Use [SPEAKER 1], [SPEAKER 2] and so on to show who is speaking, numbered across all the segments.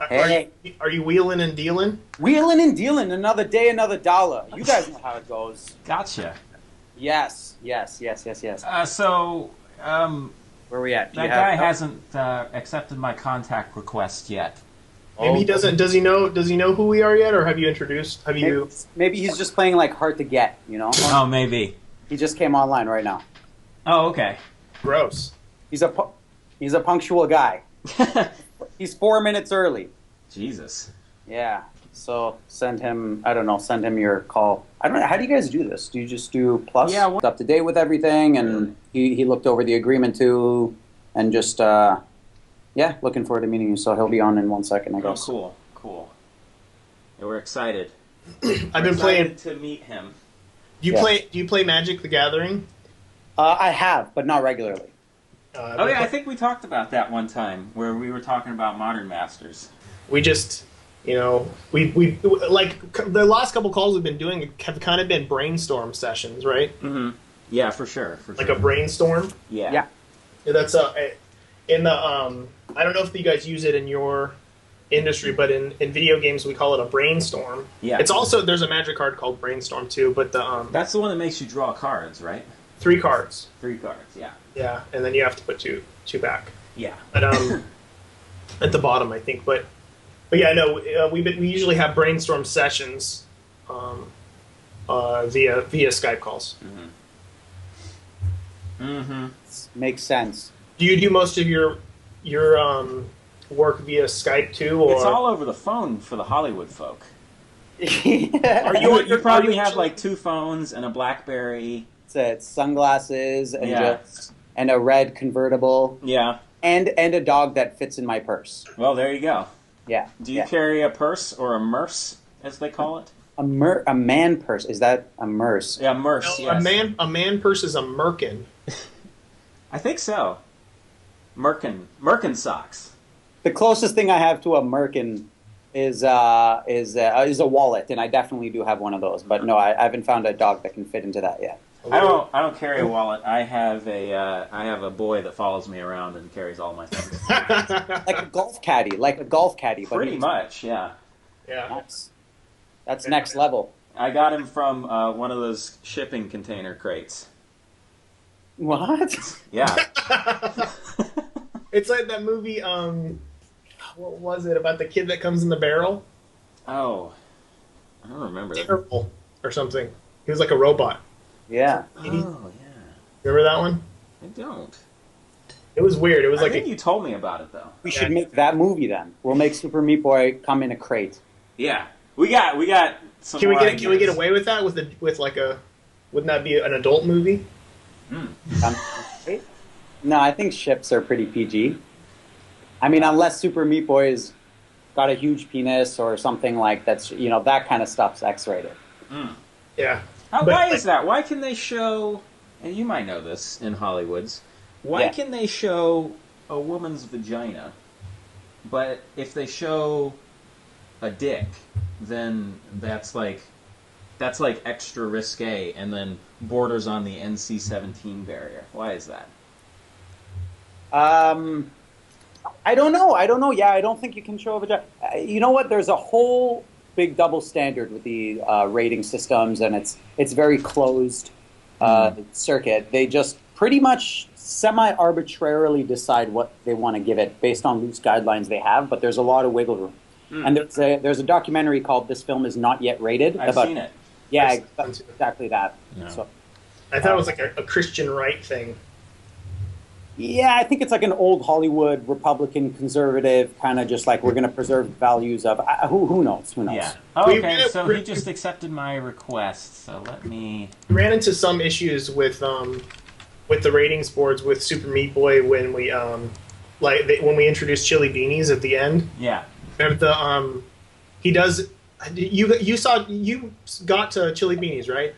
[SPEAKER 1] Hey,
[SPEAKER 2] Are you wheeling and dealing?
[SPEAKER 1] wheeling and dealing, another day, another dollar. You guys know how it goes.
[SPEAKER 3] Gotcha.
[SPEAKER 1] Yes, yes, yes, yes, yes.
[SPEAKER 3] So
[SPEAKER 1] Where we at? Do you
[SPEAKER 3] that guy
[SPEAKER 1] have?
[SPEAKER 3] hasn't accepted my contact request yet.
[SPEAKER 2] Maybe he
[SPEAKER 1] Oh,
[SPEAKER 2] doesn't. Does he know? Does he know who we are yet, or have you introduced? Have
[SPEAKER 1] maybe,
[SPEAKER 2] you?
[SPEAKER 1] maybe he's just playing like hard to get.
[SPEAKER 3] Oh, maybe.
[SPEAKER 1] He just came online right now.
[SPEAKER 3] Oh, okay.
[SPEAKER 2] Gross.
[SPEAKER 1] He's a he's a punctual guy. He's 4 minutes early.
[SPEAKER 3] Jesus.
[SPEAKER 1] Yeah. So send him. I don't know. Send him your call. I don't know. How do you guys do this? Do you just do plus?
[SPEAKER 3] Yeah,
[SPEAKER 1] Up to date with everything, and he looked over the agreement too, and just yeah, looking forward to meeting you. So he'll be on in 1 second, I
[SPEAKER 3] Oh,
[SPEAKER 1] guess.
[SPEAKER 3] cool. Yeah, we're excited.
[SPEAKER 2] I've been playing.
[SPEAKER 3] to meet him.
[SPEAKER 2] Do you
[SPEAKER 1] Yeah.
[SPEAKER 2] play? Do you play Magic: The Gathering?
[SPEAKER 1] I have, but not regularly.
[SPEAKER 3] Oh yeah, I think we talked about that one time where we were talking about Modern Masters.
[SPEAKER 2] We just, we like the last couple calls we've been doing have kind of been brainstorm sessions, right?
[SPEAKER 3] Mm-hmm. Yeah, for sure.
[SPEAKER 2] Like a brainstorm.
[SPEAKER 3] Yeah.
[SPEAKER 1] Yeah.
[SPEAKER 2] Yeah, that's in the I don't know if you guys use it in your industry, but in video games we call it a brainstorm.
[SPEAKER 3] Yeah.
[SPEAKER 2] It's also there's a Magic card called brainstorm too, but the
[SPEAKER 3] That's the one that makes you draw cards, right?
[SPEAKER 2] 3 cards.
[SPEAKER 3] 3 cards. Yeah.
[SPEAKER 2] Yeah, and then you have to put two back.
[SPEAKER 3] Yeah.
[SPEAKER 2] But at the bottom, I think. But yeah, no, we usually have brainstorm sessions via Skype calls.
[SPEAKER 3] Mm-hmm.
[SPEAKER 1] Makes sense.
[SPEAKER 2] Do you do most of your work via Skype too, or
[SPEAKER 3] It's all over the phone for the Hollywood folk.
[SPEAKER 1] Yeah.
[SPEAKER 2] Are
[SPEAKER 3] You probably
[SPEAKER 2] are you
[SPEAKER 3] have
[SPEAKER 2] actually-
[SPEAKER 3] like 2 phones and a BlackBerry.
[SPEAKER 1] It's sunglasses and
[SPEAKER 3] Yeah.
[SPEAKER 1] and a red convertible
[SPEAKER 3] Yeah.
[SPEAKER 1] and a dog that fits in my purse.
[SPEAKER 3] Well, there you go.
[SPEAKER 1] Yeah.
[SPEAKER 3] Do you
[SPEAKER 1] yeah.
[SPEAKER 3] carry a purse or a merce, as they call it?
[SPEAKER 1] A man purse? Is that a merce?
[SPEAKER 3] Yeah, merce.
[SPEAKER 2] No,
[SPEAKER 3] Yes.
[SPEAKER 2] a man purse is a merkin.
[SPEAKER 3] I think so. Merkin socks.
[SPEAKER 1] The closest thing I have to a merkin is a wallet, and I definitely do have one of those. But no, I haven't found a dog that can fit into that yet.
[SPEAKER 3] I don't carry a wallet. I have a boy that follows me around and carries all my things.
[SPEAKER 1] Like a golf caddy, but
[SPEAKER 3] Pretty much, yeah.
[SPEAKER 2] Yeah.
[SPEAKER 1] That's next level.
[SPEAKER 3] I got him from one of those shipping container crates.
[SPEAKER 1] What?
[SPEAKER 3] Yeah.
[SPEAKER 2] It's like that movie. What was it about the kid that comes in the barrel?
[SPEAKER 3] Oh, I don't remember that.
[SPEAKER 2] Terrible or something. He was like a robot.
[SPEAKER 1] Yeah.
[SPEAKER 3] Oh, yeah.
[SPEAKER 2] Remember that one?
[SPEAKER 3] I don't.
[SPEAKER 2] It was weird. It was
[SPEAKER 3] I
[SPEAKER 2] like
[SPEAKER 3] think you told me about it though.
[SPEAKER 1] We should make that movie then. We'll make Super Meat Boy come in a crate.
[SPEAKER 3] Yeah, we got some.
[SPEAKER 2] Can we
[SPEAKER 3] more
[SPEAKER 2] get
[SPEAKER 3] ideas.
[SPEAKER 2] away with that with like a? Wouldn't that be an adult movie?
[SPEAKER 1] Crate? No, I think ships are pretty PG. I mean, unless Super Meat Boy's got a huge penis or something like that's that kind of stuff's X-rated.
[SPEAKER 2] Yeah.
[SPEAKER 3] Why is that? Why can they show? And you might know this in Hollywoods. Why
[SPEAKER 1] Yeah.
[SPEAKER 3] can they show a woman's vagina, but if they show a dick, then that's like extra risque, and then borders on the NC-17 barrier. Why is that?
[SPEAKER 1] I don't know. Yeah, I don't think you can show a vagina. You know what? There's a whole big double standard with the rating systems, and it's very closed circuit. They just pretty much semi-arbitrarily decide what they want to give it based on loose guidelines they have, but there's a lot of wiggle room. And there's a documentary called "This Film Is Not Yet Rated."
[SPEAKER 3] I've seen it.
[SPEAKER 1] Yeah,
[SPEAKER 2] I've seen it.
[SPEAKER 1] exactly that.
[SPEAKER 3] Yeah.
[SPEAKER 1] So,
[SPEAKER 2] I thought it was like a Christian right thing.
[SPEAKER 1] yeah, I think it's like an old Hollywood Republican conservative kind of just like we're going to preserve values of who knows.
[SPEAKER 3] Yeah. Oh,
[SPEAKER 2] We-
[SPEAKER 3] okay, so
[SPEAKER 2] we-
[SPEAKER 3] he just accepted my request. So let me.
[SPEAKER 2] We ran into some issues with the ratings boards with Super Meat Boy when we when we introduced chili beanies at the end.
[SPEAKER 3] Yeah.
[SPEAKER 2] And he does. You got to chili beanies, right?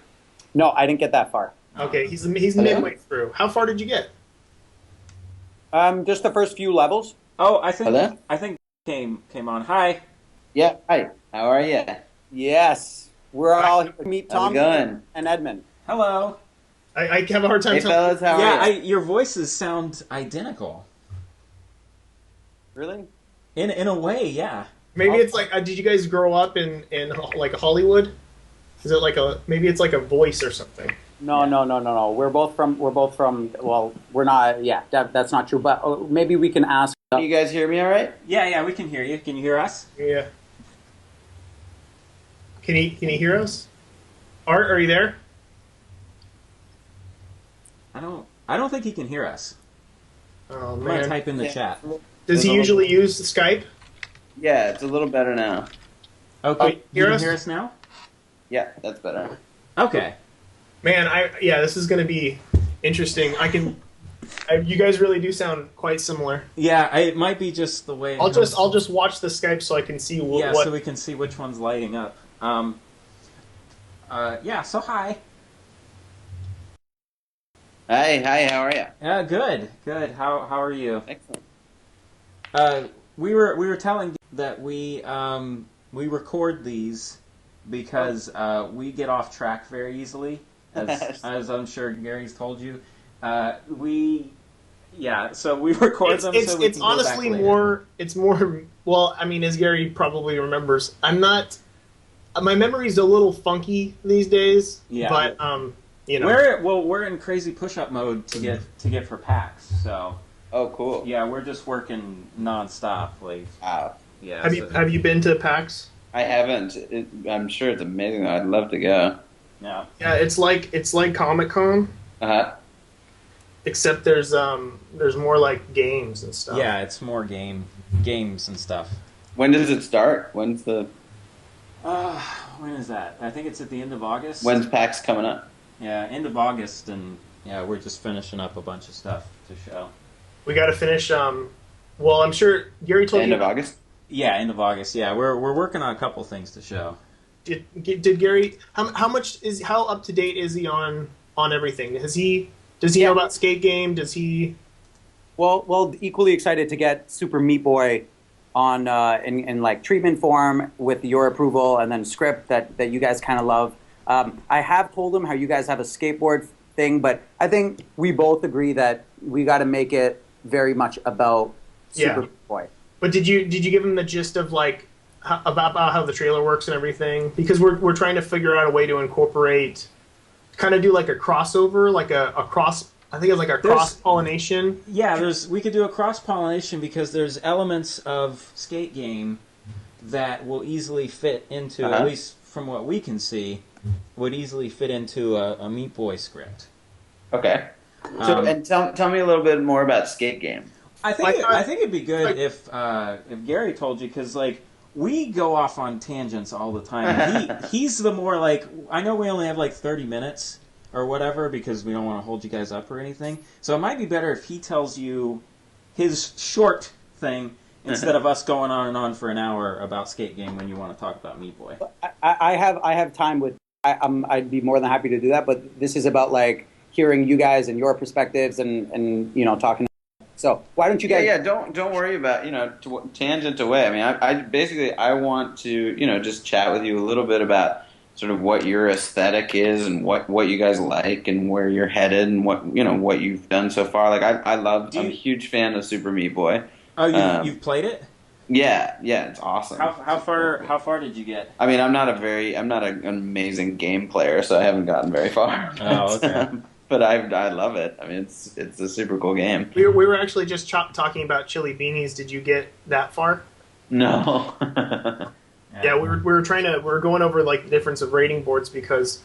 [SPEAKER 1] No, I didn't get that far.
[SPEAKER 2] Okay, he's midway through. How far did you get?
[SPEAKER 1] Just the first few levels.
[SPEAKER 3] Oh, I think
[SPEAKER 4] Hello?
[SPEAKER 3] came on. Hi.
[SPEAKER 4] Yeah, hi. How are you?
[SPEAKER 1] Yes, we're all here to meet
[SPEAKER 4] How's
[SPEAKER 1] Tom
[SPEAKER 4] it going?
[SPEAKER 1] and Edmund.
[SPEAKER 3] Hello.
[SPEAKER 2] I have a hard time
[SPEAKER 4] Hey,
[SPEAKER 2] telling.
[SPEAKER 4] fellas, how
[SPEAKER 3] Yeah,
[SPEAKER 4] are you?
[SPEAKER 3] your voices sound identical.
[SPEAKER 1] Really?
[SPEAKER 3] In a way, yeah.
[SPEAKER 2] Maybe it's like, did you guys grow up in like Hollywood? Is it like maybe it's like a voice or something?
[SPEAKER 1] No. We're both from. Well, we're not. Yeah, that's not true. But maybe we can ask.
[SPEAKER 4] Can you guys hear me all right?
[SPEAKER 3] Yeah, we can hear you. Can you hear us?
[SPEAKER 2] Yeah. Can you hear us? Art, are you there?
[SPEAKER 3] I don't think he can hear us.
[SPEAKER 2] Oh
[SPEAKER 3] I'm gonna
[SPEAKER 2] man.
[SPEAKER 3] type in the chat.
[SPEAKER 2] Does he usually use Skype?
[SPEAKER 4] Yeah, it's a little better now.
[SPEAKER 3] Okay,
[SPEAKER 2] hear
[SPEAKER 3] you
[SPEAKER 2] us?
[SPEAKER 3] can hear us now?
[SPEAKER 4] Yeah, that's better.
[SPEAKER 3] Okay.
[SPEAKER 2] Man, this is going to be interesting. You guys really do sound quite similar.
[SPEAKER 3] Yeah, it might be just the way.
[SPEAKER 2] I'll just watch the Skype so I can see what.
[SPEAKER 3] So we can see which one's lighting up. So hi.
[SPEAKER 4] Hi, how are you?
[SPEAKER 3] Good. How are you?
[SPEAKER 4] Excellent.
[SPEAKER 3] We were telling that we record these because we get off track very easily, as I'm sure Gary's told you. So we record them.
[SPEAKER 2] It's honestly more. It's more. Well, I mean, as Gary probably remembers, I'm not. My memory's a little funky these days.
[SPEAKER 3] Yeah.
[SPEAKER 2] But you know,
[SPEAKER 3] we're in crazy push-up mode to get for PAX. So.
[SPEAKER 4] Oh, cool.
[SPEAKER 3] Yeah, we're just working nonstop. Like.
[SPEAKER 4] Wow.
[SPEAKER 3] Yeah.
[SPEAKER 2] Have you been to PAX?
[SPEAKER 4] I haven't. I'm sure it's amazing. I'd love to go.
[SPEAKER 3] Yeah.
[SPEAKER 2] Yeah, it's like Comic-Con.
[SPEAKER 4] Uh-huh.
[SPEAKER 2] Except there's more like games and stuff.
[SPEAKER 3] Yeah, it's more games and stuff.
[SPEAKER 4] When does it start? When's the...
[SPEAKER 3] When is that? I think it's at the end of August.
[SPEAKER 4] When's PAX coming up?
[SPEAKER 3] Yeah, end of August, and yeah, we're just finishing up a bunch of stuff to show.
[SPEAKER 2] We got to finish. Well, I'm sure Gary told
[SPEAKER 4] End
[SPEAKER 2] you.
[SPEAKER 4] of August?
[SPEAKER 3] Yeah, end of August. Yeah, we're working on a couple things to show.
[SPEAKER 2] Did Gary? How up to date is he on everything? Does he know about Skate Game? Does he?
[SPEAKER 1] Well, equally excited to get Super Meat Boy on in like treatment form with your approval, and then script that you guys kind of love. I have told him how you guys have a skateboard thing, but I think we both agree that we got to make it very much about Super Meat Boy.
[SPEAKER 2] But did you give him the gist of like about how the trailer works and everything? Because we're trying to figure out a way to incorporate, kind of do like a crossover, like a cross. I think it's like a cross pollination.
[SPEAKER 3] Yeah, we could do a cross pollination because there's elements of Skate Game that will easily fit into, at least from what we can see, would easily fit into a Meat Boy script.
[SPEAKER 4] Okay. So, and tell me a little bit more about Skate Game.
[SPEAKER 3] I think it'd be good if Gary told you, because like we go off on tangents all the time. He's the more like, I know we only have like 30 minutes or whatever because we don't want to hold you guys up or anything. So it might be better if he tells you his short thing instead of us going on and on for an hour about Skate Game when you want to talk about Meat Boy.
[SPEAKER 1] I have time with. I'd be more than happy to do that, but this is about like hearing you guys and your perspectives and talking. So why don't you guys?
[SPEAKER 4] Yeah. Don't worry about tangent away. I mean, I want to just chat with you a little bit about sort of what your aesthetic is and what you guys like and where you're headed and what you've done so far. Like I'm a huge fan of Super Meat Boy.
[SPEAKER 3] Oh, you've played it?
[SPEAKER 4] Yeah, it's awesome.
[SPEAKER 3] How far did you get?
[SPEAKER 4] I mean, I'm not an amazing game player, so I haven't gotten very far.
[SPEAKER 3] Oh, okay.
[SPEAKER 4] But I love it. I mean, it's a super cool game.
[SPEAKER 2] We were actually just talking about chili beanies. Did you get that far?
[SPEAKER 4] No.
[SPEAKER 2] Yeah, we were going over like the difference of rating boards because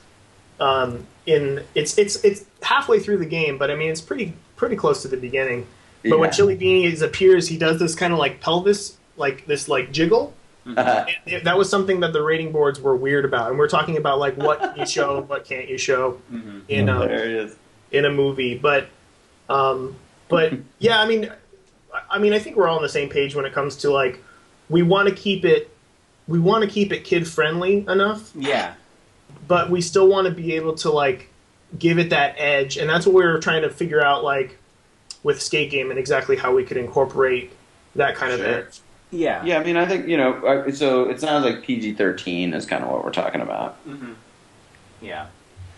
[SPEAKER 2] it's halfway through the game, but I mean it's pretty close to the beginning. But when Chili Beanie appears, he does this kind of like pelvis, like this like jiggle. And that was something that the rating boards were weird about, and we're talking about like what can you show, what can't you show in a movie. But yeah, I mean, I think we're all on the same page when it comes to like we want to keep it kid friendly enough.
[SPEAKER 3] Yeah.
[SPEAKER 2] But we still want to be able to like give it that edge, and that's what we were trying to figure out like with Skate Game and exactly how we could incorporate that kind of edge.
[SPEAKER 3] Yeah.
[SPEAKER 4] Yeah, I mean, I think, so it sounds like PG-13 is kind of what we're talking about.
[SPEAKER 3] Mm-hmm. Yeah.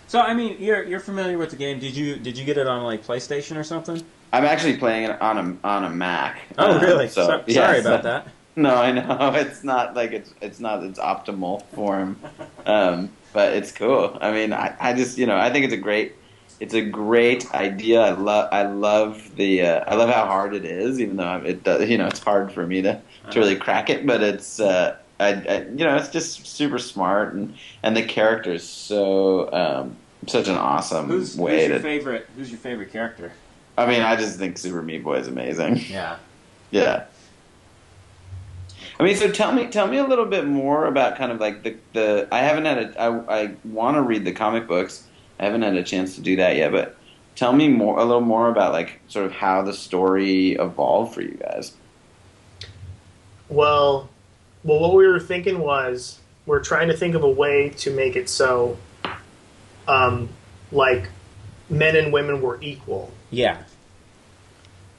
[SPEAKER 3] So, I mean, you're familiar with the game. Did you get it on, like, PlayStation or something?
[SPEAKER 4] I'm actually playing it on a Mac.
[SPEAKER 3] Oh, really?
[SPEAKER 4] Sorry
[SPEAKER 3] about that.
[SPEAKER 4] No, I know it's not like it's not its optimal form, but it's cool. I mean, I just I think it's a great idea. I love how hard it is, even though it does it's hard for me to really crack it. But it's it's just super smart and the character is so such an awesome way
[SPEAKER 3] Who's your favorite character?
[SPEAKER 4] I mean, I just think Super Meat Boy is amazing.
[SPEAKER 3] Yeah.
[SPEAKER 4] Yeah. I mean, so tell me a little bit more about kind of like the I haven't had I want to read the comic books. I haven't had a chance to do that yet, but tell me a little more about like sort of how the story evolved for you guys.
[SPEAKER 2] Well, what we were thinking was we're trying to think of a way to make it so, like, men and women were equal.
[SPEAKER 3] Yeah.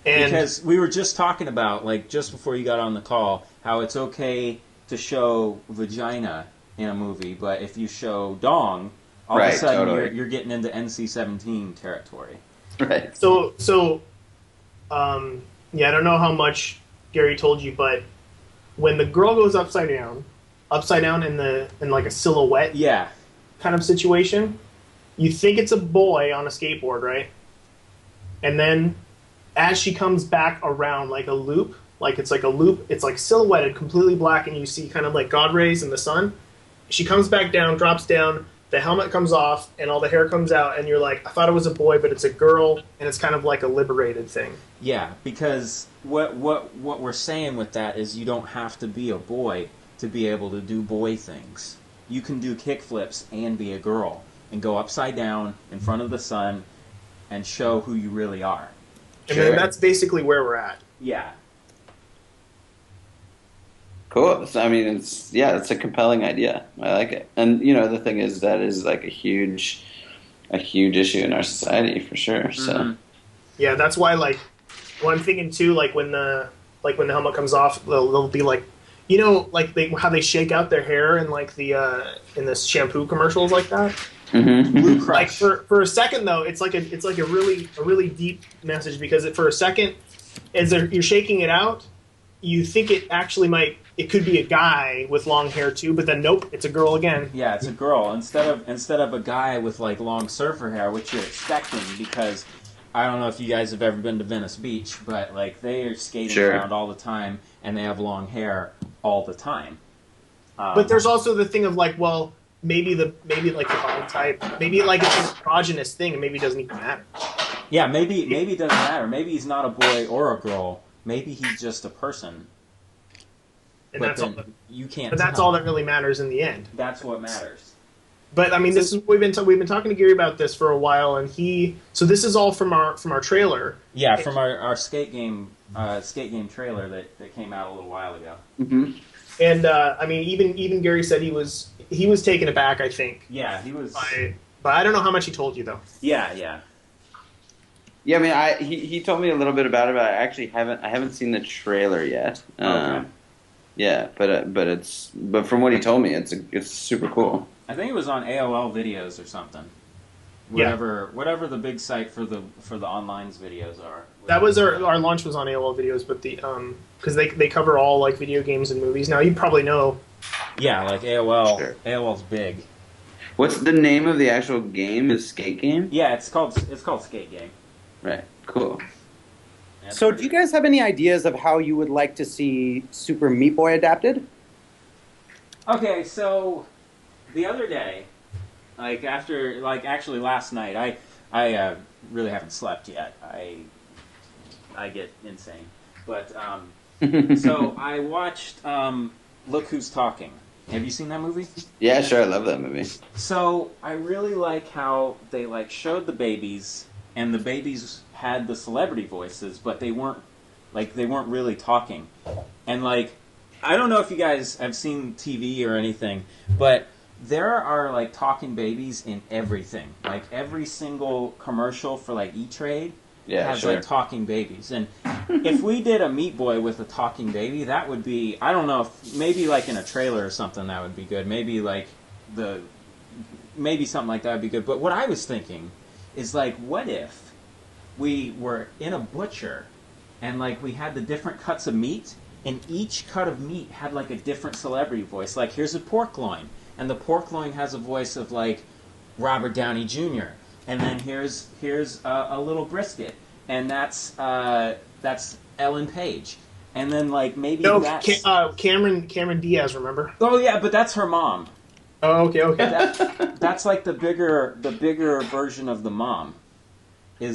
[SPEAKER 2] And
[SPEAKER 3] because we were just talking about, like, just before you got on the call, how it's okay to show vagina in a movie, but if you show dong, all of a sudden you're getting into NC-17 territory.
[SPEAKER 2] Right. So yeah, I don't know how much Gary told you, but when the girl goes upside down in like a silhouette kind of situation, you think it's a boy on a skateboard, right? And then as she comes back around like a loop, it's like silhouetted, completely black, and you see kind of like God rays in the sun. She comes back down, drops down, the helmet comes off, and all the hair comes out, and you're like, I thought it was a boy, but it's a girl, and it's kind of like a liberated thing.
[SPEAKER 3] Yeah, because what we're saying with that is you don't have to be a boy to be able to do boy things. You can do kickflips and be a girl, and go upside down in front of the sun, and show who you really are.
[SPEAKER 2] And then that's basically where we're at.
[SPEAKER 3] Yeah.
[SPEAKER 4] Cool. So, I mean, it's a compelling idea. I like it. And the thing is, that is like a huge issue in our society for sure. So
[SPEAKER 3] Mm-hmm.
[SPEAKER 2] Yeah, that's why like what I'm thinking too, like when the helmet comes off, they'll be like, like how they shake out their hair in like the in the shampoo commercials like that.
[SPEAKER 4] Mm-hmm.
[SPEAKER 3] Blue Crush.
[SPEAKER 2] Like for a second though, it's like a really deep message, because for a second, as you're shaking it out, you think it could be a guy with long hair too, but then nope, it's a girl again.
[SPEAKER 3] Yeah, it's a girl instead of a guy with like long surfer hair, which you're expecting, because I don't know if you guys have ever been to Venice Beach, but like they are skating around all the time and they have long hair all the time.
[SPEAKER 2] But there's also the thing of like, well, maybe like the body type, maybe like it's an androgynous thing, and maybe it doesn't even matter.
[SPEAKER 3] Yeah, maybe it doesn't matter. Maybe he's not a boy or a girl. Maybe he's just a person.
[SPEAKER 2] And that's all.
[SPEAKER 3] You can't.
[SPEAKER 2] But that's all that really matters in the end.
[SPEAKER 3] That's what matters.
[SPEAKER 2] But I mean, this is we've been talking to Gary about this for a while, and so this is all from our trailer.
[SPEAKER 3] Yeah, from our skate game trailer that came out a little while ago.
[SPEAKER 4] Mm-hmm.
[SPEAKER 2] And I mean, even Gary said he was taken aback, I think.
[SPEAKER 3] Yeah, he was.
[SPEAKER 2] But I don't know how much he told you though.
[SPEAKER 3] Yeah.
[SPEAKER 4] Yeah, I mean, he told me a little bit about it, but I actually haven't seen the trailer yet.
[SPEAKER 3] Okay.
[SPEAKER 4] Yeah, but from what he told me, it's super cool.
[SPEAKER 3] I think it was on AOL Videos or something. Whatever the big site for the online's videos are.
[SPEAKER 2] That was our launch was on AOL Videos, but the because they cover all like video games and movies. Now you probably know.
[SPEAKER 3] Yeah, like AOL.
[SPEAKER 4] Sure.
[SPEAKER 3] AOL's big.
[SPEAKER 4] What's the name of the actual game? Is Skate Game?
[SPEAKER 3] Yeah, it's called Skate Game.
[SPEAKER 4] Right. Cool.
[SPEAKER 1] So, do you guys have any ideas of how you would like to see Super Meat Boy adapted?
[SPEAKER 3] Okay, so the other day, actually last night, I really haven't slept yet. I get insane, but so I watched Look Who's Talking. Have you seen that movie?
[SPEAKER 4] Yeah, sure. I love that movie.
[SPEAKER 3] So I really like how they showed the babies, and the babies had the celebrity voices, but they weren't really talking. And I don't know if you guys have seen TV or anything, but there are talking babies in everything. Like every single commercial for E-Trade has talking babies. And if we did a Meat Boy with a talking baby, that would be, I don't know, maybe in a trailer or something that would be good. Maybe maybe something like that would be good. But what I was thinking is what if we were in a butcher and we had the different cuts of meat and each cut of meat had like a different celebrity voice. Like here's a pork loin, and the pork loin has a voice of like Robert Downey Jr. And then here's a little brisket, and that's Ellen Page. And then like maybe that's
[SPEAKER 2] Cameron Diaz, remember?
[SPEAKER 3] Oh yeah, but that's her mom.
[SPEAKER 2] Oh, okay.
[SPEAKER 3] That's like the bigger version of the mom.
[SPEAKER 2] Gary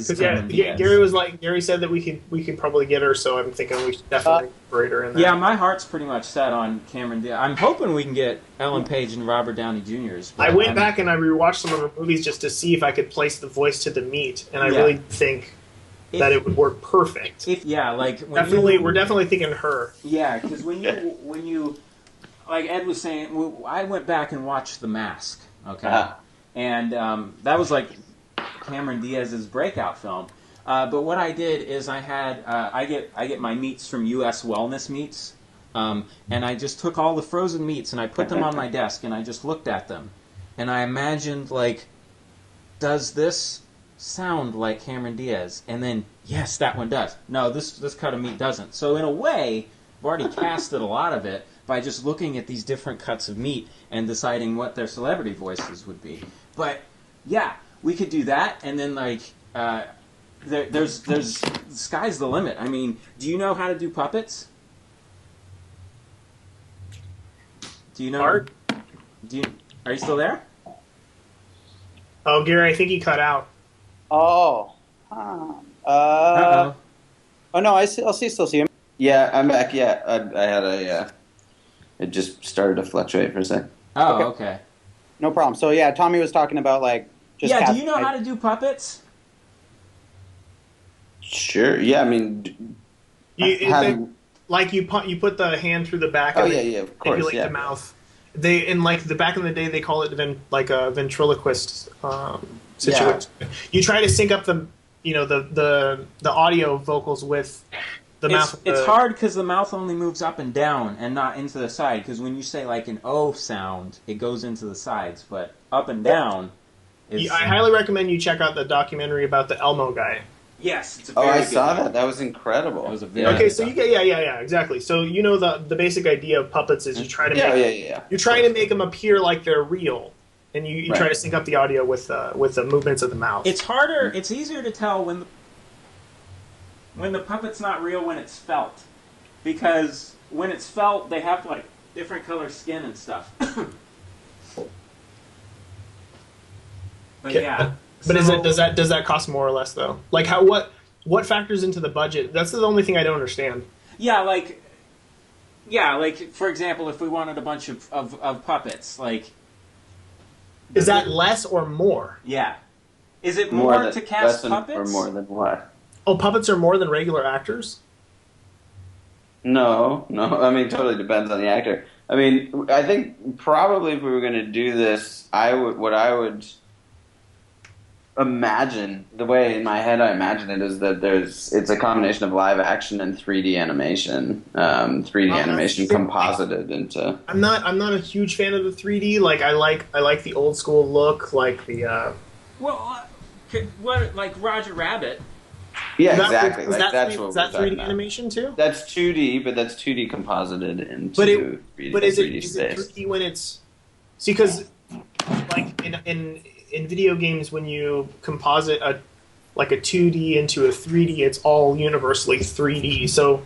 [SPEAKER 2] said that we could probably get her, so I'm thinking we should definitely incorporate her in there.
[SPEAKER 3] Yeah, my heart's pretty much set on Cameron Diaz. I'm hoping we can get Ellen Page and Robert Downey Jr.'s.
[SPEAKER 2] I went back and I rewatched some of her movies just to see if I could place the voice to the meat, and I really think that it would work perfect. We're definitely thinking her.
[SPEAKER 3] Yeah, because when you like Ed was saying, I went back and watched The Mask. Okay, and that was like Cameron Diaz's breakout film. But what I did is I get my meats from U.S. Wellness Meats, and I just took all the frozen meats and I put them on my desk and I just looked at them, and I imagined like, does this sound like Cameron Diaz? And then yes, that one does. No, this cut of meat doesn't. So in a way, I've already casted a lot of it by just looking at these different cuts of meat and deciding what their celebrity voices would be. But yeah. We could do that, and then like, there's sky's the limit. I mean, do you know how to do puppets? Do you know?
[SPEAKER 2] Art?
[SPEAKER 3] Are you still there?
[SPEAKER 2] Oh, Gary, I think he cut out.
[SPEAKER 1] Oh.
[SPEAKER 3] Uh-oh.
[SPEAKER 1] Oh no, I still see him.
[SPEAKER 4] Yeah, I'm back. Yeah, I had it just started to fluctuate for a second.
[SPEAKER 3] Oh, okay.
[SPEAKER 1] No problem. So yeah, Tommy was talking about like.
[SPEAKER 3] Do you know how to do puppets?
[SPEAKER 4] Sure. Yeah, I mean,
[SPEAKER 2] you put the hand through the back.
[SPEAKER 4] Oh yeah, of course.
[SPEAKER 2] Manipulate the mouth. The back in the day they call it a ventriloquist situation. Yeah. You try to sync up the audio vocals with the mouth.
[SPEAKER 3] It's hard because the mouth only moves up and down and not into the side. Because when you say like an O sound, it goes into the sides, but up and down.
[SPEAKER 2] I highly recommend you check out the documentary about the Elmo guy.
[SPEAKER 3] Yes, it's a
[SPEAKER 4] very
[SPEAKER 3] good
[SPEAKER 4] I saw that. That was incredible.
[SPEAKER 3] That was a very
[SPEAKER 2] so you get exactly. So you know the basic idea of puppets is you try to you're trying to make them appear like they're real, and you try to sync up the audio with the movements of the mouth.
[SPEAKER 3] It's harder. It's easier to tell when the puppet's not real when it's felt, because when it's felt they have like different color skin and stuff. But yeah.
[SPEAKER 2] But does that cost more or less though? Like what factors into the budget? That's the only thing I don't understand.
[SPEAKER 3] Yeah, like for example, if we wanted a bunch of puppets, like
[SPEAKER 2] is that less or more?
[SPEAKER 3] Yeah. Is it more to cast puppets?
[SPEAKER 4] Or more than what?
[SPEAKER 2] Oh, puppets are more than regular actors?
[SPEAKER 4] No. I mean, it totally depends on the actor. I mean, I think probably if we were going to do this, I would imagine, the way in my head I imagine it is that it's a combination of live action and 3D animation, 3D animation composited into.
[SPEAKER 2] I'm not a huge fan of the 3D. Like I like the old school look, like the.
[SPEAKER 3] Like Roger Rabbit.
[SPEAKER 4] Yeah, exactly.
[SPEAKER 2] Is that 3D animation too?
[SPEAKER 4] That's 2D, but that's 2D composited into.
[SPEAKER 2] But is it 3D when it's? See, because like in video games, when you composite a 2D into a 3D, it's all universally 3D. So,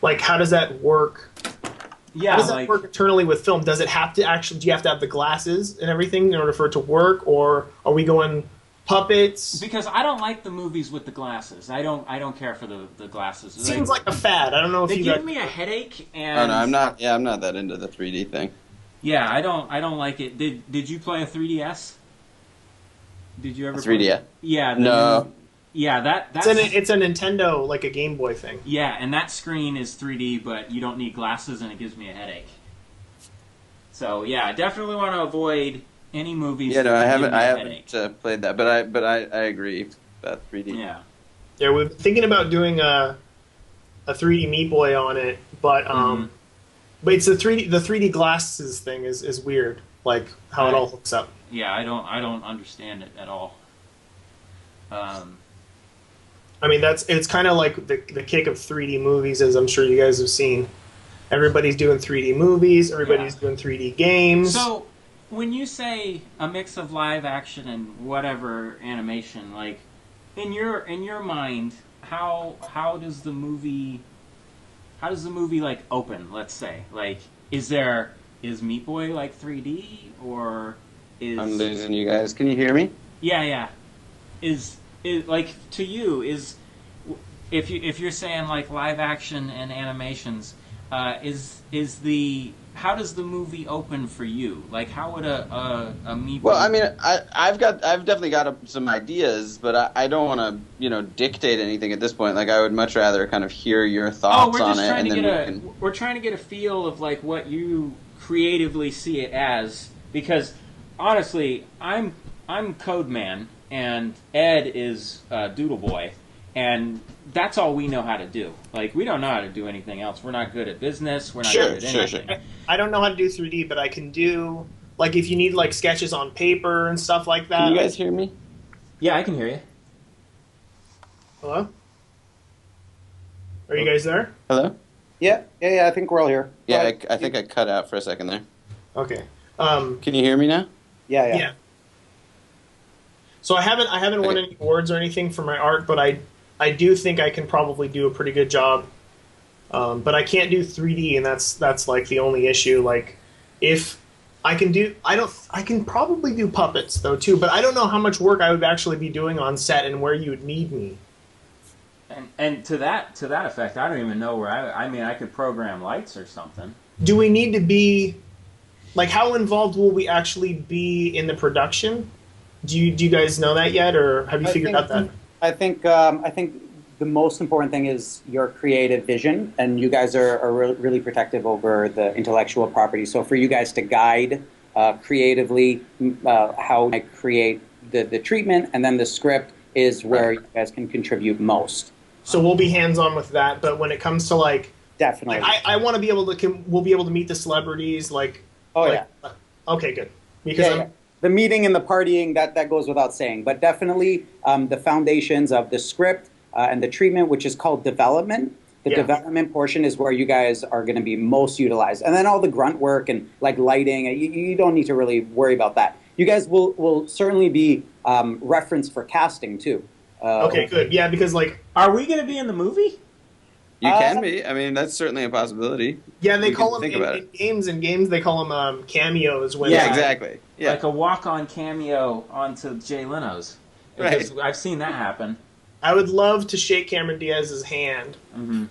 [SPEAKER 2] like, how does that work?
[SPEAKER 3] Yeah,
[SPEAKER 2] how does that work internally with film? Does it have to do you have to have the glasses and everything in order for it to work, or are we going puppets?
[SPEAKER 3] Because I don't like the movies with the glasses. I don't care for the glasses.
[SPEAKER 2] It seems like a fad. I don't know if
[SPEAKER 3] they give me a headache. And
[SPEAKER 4] no, I'm not. Yeah, I'm not that into the 3D thing.
[SPEAKER 3] Yeah, I don't like it. Did you play a 3DS? Did you ever
[SPEAKER 4] 3DS?
[SPEAKER 3] Yeah.
[SPEAKER 4] No.
[SPEAKER 3] That's
[SPEAKER 2] it's a Nintendo, like a Game Boy thing.
[SPEAKER 3] Yeah, and that screen is 3D, but you don't need glasses, and it gives me a headache. So yeah, I definitely want to avoid any movies.
[SPEAKER 4] Yeah, no, I haven't played that, but I agree about 3D.
[SPEAKER 3] Yeah.
[SPEAKER 2] Yeah, we're thinking about doing a 3D Meat Boy on it, but but it's the 3D glasses thing is weird, like how it all hooks up.
[SPEAKER 3] Yeah, I don't understand it at all.
[SPEAKER 2] I mean, it's kind of like the kick of 3D movies, as I'm sure you guys have seen. Everybody's doing 3D movies. Everybody's doing 3D games.
[SPEAKER 3] So, when you say a mix of live action and whatever animation, like in your mind, how does the movie like open? Let's say, like, is Meat Boy like 3D or is
[SPEAKER 4] I'm losing you guys. Can you hear me?
[SPEAKER 3] Yeah. Is like to you is if you're saying like live action and animations, how does the movie open for you? Like, how would a Meat Boy?
[SPEAKER 4] Well, I mean, I've definitely got some ideas, but I don't want to dictate anything at this point. Like, I would much rather kind of hear your thoughts on it, and then
[SPEAKER 3] we're trying to get a feel of like what you creatively see it as, because honestly, I'm Code Man and Ed is Doodle Boy, and that's all we know how to do. Like, we don't know how to do anything else. We're not good at business. We're not good at anything.
[SPEAKER 2] Sure. I don't know how to do 3D, but I can do, like, if you need, like, sketches on paper and stuff like that.
[SPEAKER 4] Can you guys hear me?
[SPEAKER 3] Yeah, I can hear you.
[SPEAKER 2] Hello? Are you guys there?
[SPEAKER 4] Hello?
[SPEAKER 1] Yeah, I think we're all here.
[SPEAKER 4] Yeah, I think I cut out for a second there.
[SPEAKER 2] Okay.
[SPEAKER 4] Can you hear me now?
[SPEAKER 1] Yeah.
[SPEAKER 2] So I haven't won any awards or anything for my art, but I do think I can probably do a pretty good job. But I can't do 3D, and that's like the only issue. Like, if I can probably do puppets though too, but I don't know how much work I would actually be doing on set and where you would need me.
[SPEAKER 3] And to that effect, I don't even know where I could program lights or something.
[SPEAKER 2] Do we need to be, like, how involved will we actually be in the production? Do you guys know that yet, or have you figured out that?
[SPEAKER 1] I think the most important thing is your creative vision, and you guys are really protective over the intellectual property. So for you guys to guide creatively how I create the treatment, and then the script is where you guys can contribute most.
[SPEAKER 2] So we'll be hands-on with that, but when it comes to, like...
[SPEAKER 1] Definitely.
[SPEAKER 2] Like, I want to be able to... We'll be able to meet the celebrities, like...
[SPEAKER 1] Yeah.
[SPEAKER 2] Okay, good. Because
[SPEAKER 1] the meeting and the partying, that goes without saying. But definitely the foundations of the script and the treatment, which is called development. The development portion is where you guys are going to be most utilized. And then all the grunt work and, like, lighting, you don't need to really worry about that. You guys will certainly be referenced for casting, too.
[SPEAKER 2] Okay, good. Yeah, because, like...
[SPEAKER 3] Are we going to be in the movie?
[SPEAKER 4] You can be. I mean, that's certainly a possibility.
[SPEAKER 2] Yeah, they call them in games. They call them cameos.
[SPEAKER 4] Exactly. Yeah,
[SPEAKER 3] like a walk-on cameo onto Jay Leno's. Because I've seen that happen.
[SPEAKER 2] I would love to shake Cameron Diaz's hand.
[SPEAKER 3] Mm-hmm.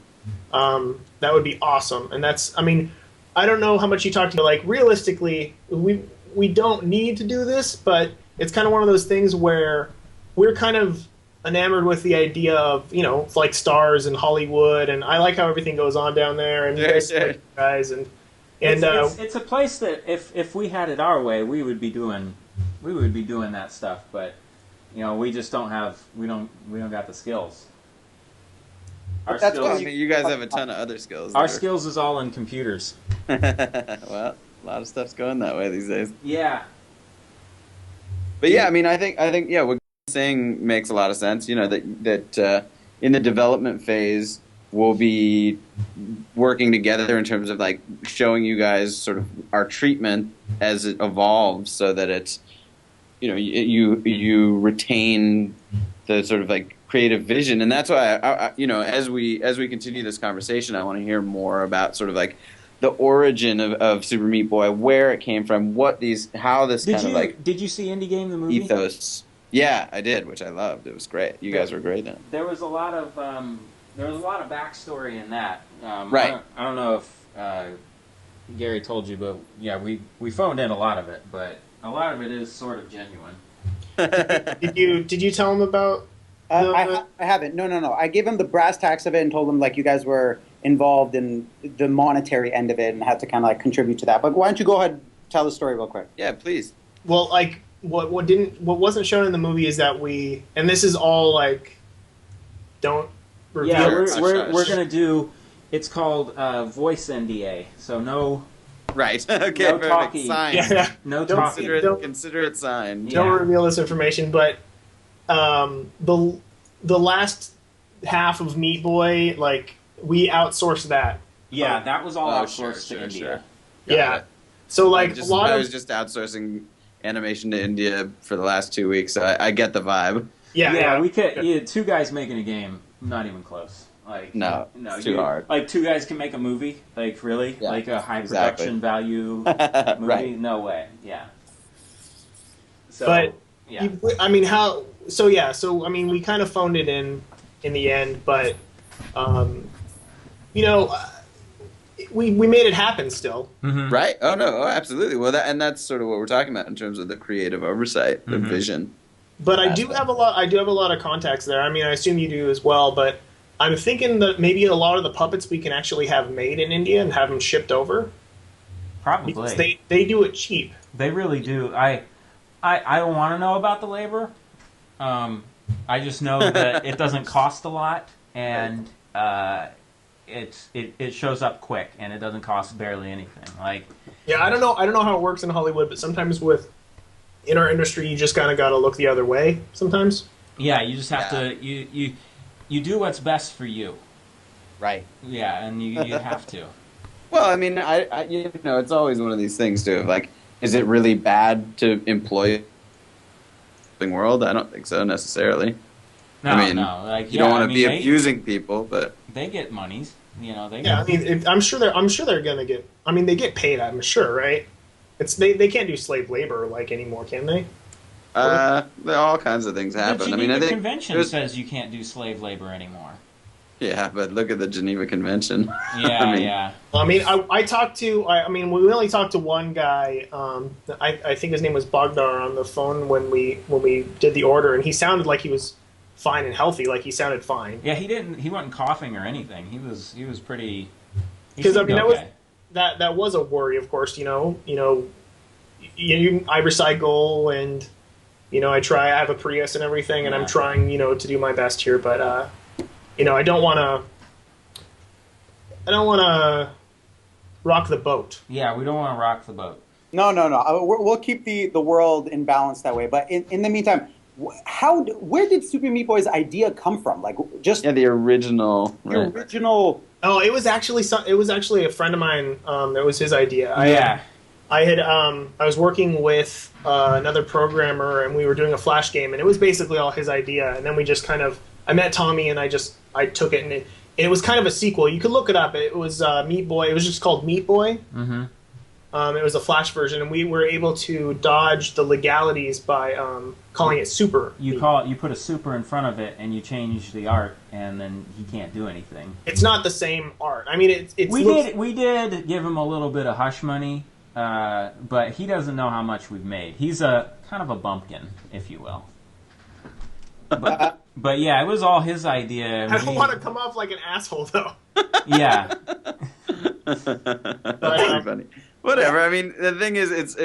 [SPEAKER 2] That would be awesome. And that's, I mean, I don't know how much you talked to. Like, realistically, we don't need to do this, but it's kind of one of those things where we're kind of enamored with the idea of, like, stars in Hollywood, and I like how everything goes on down there, and guys, and
[SPEAKER 3] it's a place that if we had it our way, we would be doing that stuff, but we just don't got the skills.
[SPEAKER 4] I mean, you guys have a ton of other skills.
[SPEAKER 3] Our skills is all in computers.
[SPEAKER 4] Well, a lot of stuff's going that way these days.
[SPEAKER 3] Yeah.
[SPEAKER 4] But yeah, I mean, I think what you're saying makes a lot of sense. That in the development phase, we'll be working together in terms of, like, showing you guys sort of our treatment as it evolves, so that it's you retain the sort of, like, creative vision. And that's why as we continue this conversation, I want to hear more about sort of, like, the origin of Super Meat Boy, where it came from, did you see
[SPEAKER 2] Indie Game the movie?
[SPEAKER 4] Ethos. Yeah, I did, which I loved. It was great. You guys were great in it.
[SPEAKER 3] There was a lot of backstory in that.
[SPEAKER 4] Right.
[SPEAKER 3] I don't know if Gary told you, but yeah, we phoned in a lot of it, but a lot of it is sort of genuine.
[SPEAKER 2] Did you tell him about?
[SPEAKER 1] I haven't. No. I gave him the brass tacks of it and told him, like, you guys were involved in the monetary end of it and had to kind of, like, contribute to that. But why don't you go ahead and tell the story real quick?
[SPEAKER 4] Yeah, please.
[SPEAKER 2] Well, like, what wasn't shown in the movie is that and this is all, like, don't reveal.
[SPEAKER 3] Yeah, we're gonna do. It's called voice NDA, so no.
[SPEAKER 4] Right. Okay.
[SPEAKER 3] No talking.
[SPEAKER 4] Sign.
[SPEAKER 2] Yeah.
[SPEAKER 3] No talking.
[SPEAKER 4] Consider it signed.
[SPEAKER 2] Don't reveal this information, but the last half of Meat Boy, like, we outsourced that.
[SPEAKER 3] Yeah, that was all
[SPEAKER 4] Oh,
[SPEAKER 3] outsourced to India.
[SPEAKER 2] Yeah.
[SPEAKER 4] it.
[SPEAKER 2] So like
[SPEAKER 4] I
[SPEAKER 2] a lot
[SPEAKER 4] I
[SPEAKER 2] of
[SPEAKER 4] was just outsourcing animation to India for the last 2 weeks, so I get the vibe.
[SPEAKER 3] Yeah, we could. Yeah, two guys making a game, not even close. Like
[SPEAKER 4] No, it's too hard.
[SPEAKER 3] Like two guys can make a movie. Like really,
[SPEAKER 4] Yeah,
[SPEAKER 3] like a high
[SPEAKER 4] exactly.
[SPEAKER 3] production value movie.
[SPEAKER 4] Right.
[SPEAKER 3] No way. Yeah. So,
[SPEAKER 2] but
[SPEAKER 3] yeah.
[SPEAKER 2] I mean, how? So yeah, so I mean, we kind of phoned it in the end, but you know, we made it happen still.
[SPEAKER 3] Mm-hmm.
[SPEAKER 4] Right? Oh no, absolutely. Well, that's sort of what we're talking about in terms of the creative oversight, the vision.
[SPEAKER 2] But I do have a lot of contacts there. I mean, I assume you do as well. But I'm thinking that maybe a lot of the puppets we can actually have made in India and have them shipped over.
[SPEAKER 3] Probably
[SPEAKER 2] because they do it cheap.
[SPEAKER 3] They really do. I don't want to know about the labor. I just know that it doesn't cost a lot, and it shows up quick, and it doesn't cost barely anything. Like,
[SPEAKER 2] yeah, I don't know how it works in Hollywood, but sometimes in our industry, you just kind of got to look the other way. Sometimes.
[SPEAKER 3] Yeah, you just have to you do what's best for you.
[SPEAKER 4] Right.
[SPEAKER 3] Yeah, and you have to.
[SPEAKER 4] Well, I mean, I it's always one of these things too. Like, is it really bad to employ the world? I don't think so necessarily.
[SPEAKER 3] No,
[SPEAKER 4] I mean,
[SPEAKER 3] no. Like,
[SPEAKER 4] you don't want to be abusing people, but
[SPEAKER 3] they get monies. You know, they.
[SPEAKER 2] Yeah, I mean, I'm sure they're gonna get. I mean, they get paid. I'm sure, right? They can't do slave labor like anymore, can they?
[SPEAKER 4] all kinds of things happen.
[SPEAKER 3] The
[SPEAKER 4] I mean, I think
[SPEAKER 3] Convention says you can't do slave labor anymore.
[SPEAKER 4] Yeah, but look at the Geneva Convention.
[SPEAKER 3] Yeah,
[SPEAKER 4] I mean,
[SPEAKER 3] yeah.
[SPEAKER 2] I mean, I talked to. I mean, we only talked to one guy. I think his name was Bogdar on the phone when we did the order, and he sounded like he was fine and healthy. Like he sounded fine.
[SPEAKER 3] Yeah, he wasn't coughing or anything. He was pretty.
[SPEAKER 2] Because I mean,
[SPEAKER 3] okay.
[SPEAKER 2] that was a worry, of course. I recycle and I have a Prius and everything, and I'm trying to do my best here, but I don't want to rock the boat.
[SPEAKER 3] Yeah, we don't want to rock the boat.
[SPEAKER 1] No. We'll keep the world in balance that way. But in the meantime, where did Super Meat Boy's idea come from? Like, just
[SPEAKER 4] the original.
[SPEAKER 1] The original.
[SPEAKER 2] Oh, it was actually a friend of mine. That was his idea. I was working with another programmer, and we were doing a Flash game, and it was basically all his idea. And then we just I met Tommy, and I took it, and it was kind of a sequel. You could look it up. It was Meat Boy. It was just called Meat Boy.
[SPEAKER 3] Mm-hmm.
[SPEAKER 2] It was a Flash version, and we were able to dodge the legalities by calling it Super.
[SPEAKER 3] You put a super in front of it, and you change the art, and then he can't do anything.
[SPEAKER 2] It's not the same art. I mean,
[SPEAKER 3] we did give him a little bit of hush money, but he doesn't know how much we've made. He's a kind of a bumpkin, if you will. But yeah, it was all his idea.
[SPEAKER 2] I don't want to come off like an asshole, though.
[SPEAKER 3] Yeah.
[SPEAKER 4] That's funny. Whatever. I mean, the thing is, it's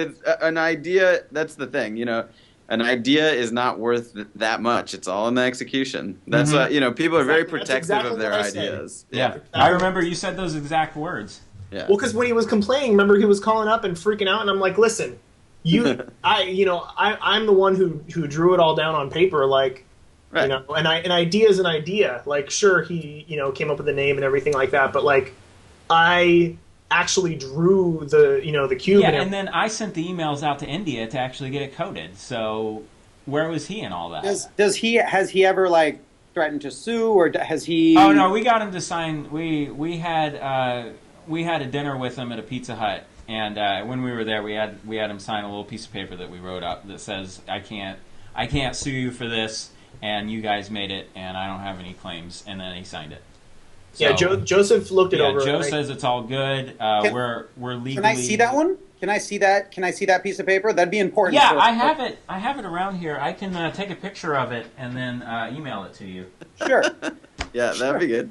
[SPEAKER 4] an idea. That's the thing, An idea is not worth that much. It's all in the execution. That's what people are very protective of their ideas.
[SPEAKER 3] Yeah, I remember you said those exact words.
[SPEAKER 2] Yeah. Well, because when he was complaining, remember he was calling up and freaking out, and I'm like, listen, I'm the one who drew it all down on paper, like. Right. An idea is an idea. Like, sure, he came up with the name and everything like that, but like, I actually drew the cube.
[SPEAKER 3] Yeah, and then I sent the emails out to India to actually get it coded. So, where was he in all that?
[SPEAKER 1] Has he ever like threatened to sue, or has he?
[SPEAKER 3] Oh no, we got him to sign. We had a dinner with him at a Pizza Hut, and when we were there, we had him sign a little piece of paper that we wrote up that says, I can't sue you for this. And you guys made it, and I don't have any claims. And then he signed it. So,
[SPEAKER 2] yeah, Joseph looked it over.
[SPEAKER 3] Joe says it's all good. We're legally.
[SPEAKER 1] Can I see that one? Can I see that? Can I see that piece of paper? That'd be important.
[SPEAKER 3] Yeah, I have it. I have it around here. I can take a picture of it and then email it to you.
[SPEAKER 1] Sure.
[SPEAKER 4] Yeah, that'd be good.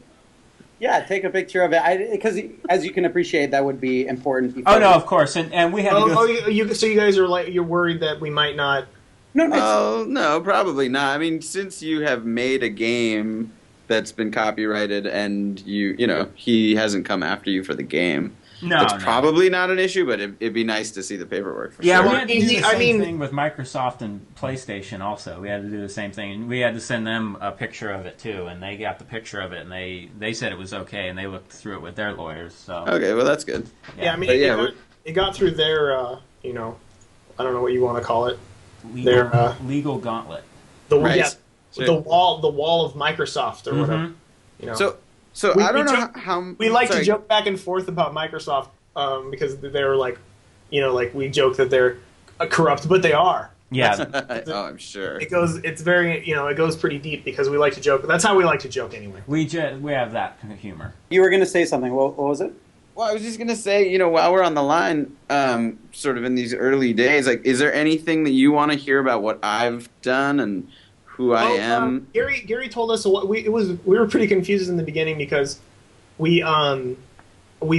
[SPEAKER 1] Yeah, take a picture of it. Because as you can appreciate, that would be important.
[SPEAKER 3] Oh no, of course, and we had.
[SPEAKER 2] So you guys are you're worried that we might not.
[SPEAKER 4] No, probably not. I mean, since you have made a game that's been copyrighted and he hasn't come after you for the game.
[SPEAKER 3] No,
[SPEAKER 4] That's
[SPEAKER 3] no.
[SPEAKER 4] probably not an issue, but it'd be nice to see the paperwork. For
[SPEAKER 3] Yeah,
[SPEAKER 4] sure.
[SPEAKER 3] we had to do the
[SPEAKER 2] I
[SPEAKER 3] same
[SPEAKER 2] mean-
[SPEAKER 3] thing with Microsoft and PlayStation also. We had to do the same thing. We had to send them a picture of it, too, and they got the picture of it, and they said it was okay, and they looked through it with their lawyers. So
[SPEAKER 4] Okay, well that's good.
[SPEAKER 2] Yeah, I mean,
[SPEAKER 4] But yeah,
[SPEAKER 2] it got through their, you know, I don't know what you want to call it.
[SPEAKER 3] legal gauntlet.
[SPEAKER 2] The
[SPEAKER 4] Right.
[SPEAKER 2] yeah,
[SPEAKER 4] Sure.
[SPEAKER 2] the wall of Microsoft or whatever. You know.
[SPEAKER 4] So
[SPEAKER 2] We-
[SPEAKER 4] I don't
[SPEAKER 2] we
[SPEAKER 4] know
[SPEAKER 2] joke-
[SPEAKER 4] how
[SPEAKER 2] we like
[SPEAKER 4] sorry.
[SPEAKER 2] to joke back and forth about Microsoft because they're like, you know, like we joke that they're corrupt, but they are.
[SPEAKER 3] Yeah,
[SPEAKER 4] Oh, I'm sure.
[SPEAKER 2] It's very, you know, it goes pretty deep because we like to joke. That's how we like to joke anyway.
[SPEAKER 3] we have that kind of humor.
[SPEAKER 1] You were going to say something. What was it?
[SPEAKER 4] Well, I was just gonna say, you know, while we're on the line, sort of in these early days, like, is there anything that you want to hear about what I've done and who I am?
[SPEAKER 2] Gary told us we were pretty confused in the beginning because we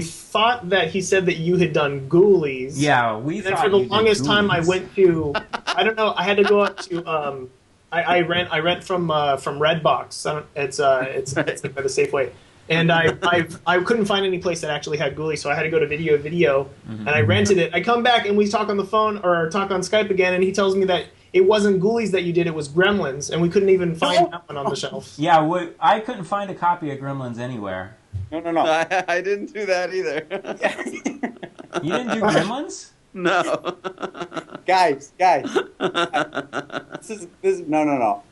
[SPEAKER 2] thought that he said that you had done Ghoulies.
[SPEAKER 3] Yeah, we
[SPEAKER 2] And then
[SPEAKER 3] thought
[SPEAKER 2] for the
[SPEAKER 3] you did
[SPEAKER 2] longest time, I
[SPEAKER 3] Ghoulies.
[SPEAKER 2] went to, I don't know, I had to go up to, I rent from Redbox. It's like by the Safeway, and I couldn't find any place that actually had Ghoulies, so I had to go to Video, and I rented it. I come back and we talk on the phone or talk on Skype again, and he tells me that it wasn't Ghoulies that you did, it was Gremlins, and we couldn't even find that one on the shelf.
[SPEAKER 3] Yeah, I couldn't find a copy of Gremlins anywhere.
[SPEAKER 1] No.
[SPEAKER 4] I didn't do that either.
[SPEAKER 3] You didn't do Gremlins?
[SPEAKER 4] No.
[SPEAKER 1] guys. This is no.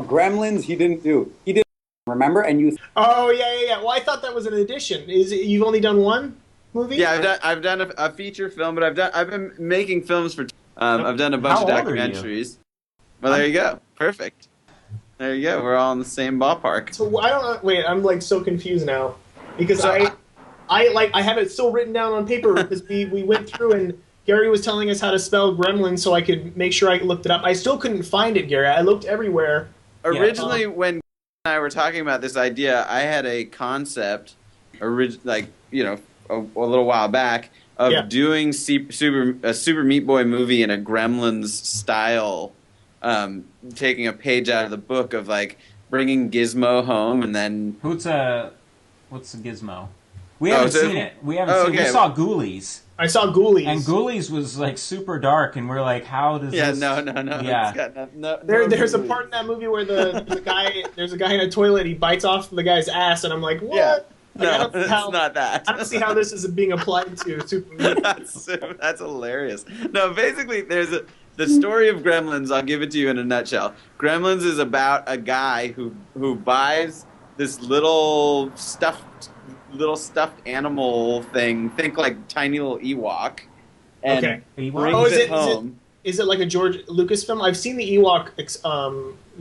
[SPEAKER 1] Gremlins. He didn't do. He didn't remember, and you.
[SPEAKER 2] Oh yeah. Well, I thought that was an addition. You've only done one movie?
[SPEAKER 4] Yeah, I've done a feature film, but I've been making films for. I've done a bunch of
[SPEAKER 3] How old are you?
[SPEAKER 4] documentaries. Well, there you go. Perfect. There you go. We're all in the same ballpark.
[SPEAKER 2] So I don't know. Wait, I'm like so confused now because
[SPEAKER 4] So
[SPEAKER 2] I have it still written down on paper because we went through and Gary was telling us how to spell gremlin so I could make sure I looked it up. I still couldn't find it, Gary. I looked everywhere.
[SPEAKER 4] Originally, when and I were talking about this idea, I had a concept, a little while back, of doing a Super Meat Boy movie in a Gremlins style, taking a page out of the book of like bringing Gizmo home and then
[SPEAKER 3] What's a Gizmo? We haven't seen it. We haven't seen it. We saw Ghoulies.
[SPEAKER 2] I saw Ghoulies.
[SPEAKER 3] And Ghoulies was like super dark, and we're like, how does this...
[SPEAKER 4] no.
[SPEAKER 3] Yeah.
[SPEAKER 4] It's got no
[SPEAKER 2] There's a
[SPEAKER 4] Ghoulies.
[SPEAKER 2] part in that movie where there's a guy in a toilet, he bites off the guy's ass, and I'm like, what?
[SPEAKER 4] Yeah.
[SPEAKER 2] Like, I
[SPEAKER 4] No,
[SPEAKER 2] don't see
[SPEAKER 4] it's
[SPEAKER 2] how-
[SPEAKER 4] not that.
[SPEAKER 2] I don't see how this is being applied to Super Meat.
[SPEAKER 4] That's hilarious. No, basically, the story of Gremlins. I'll give it to you in a nutshell. Gremlins is about a guy who buys this little stuffed animal thing. Think like tiny little Ewok, and
[SPEAKER 2] Okay.
[SPEAKER 3] Ewok?
[SPEAKER 4] brings
[SPEAKER 2] is
[SPEAKER 4] it
[SPEAKER 2] it-
[SPEAKER 4] home.
[SPEAKER 2] Is it like a George Lucas film? I've seen the Ewok. The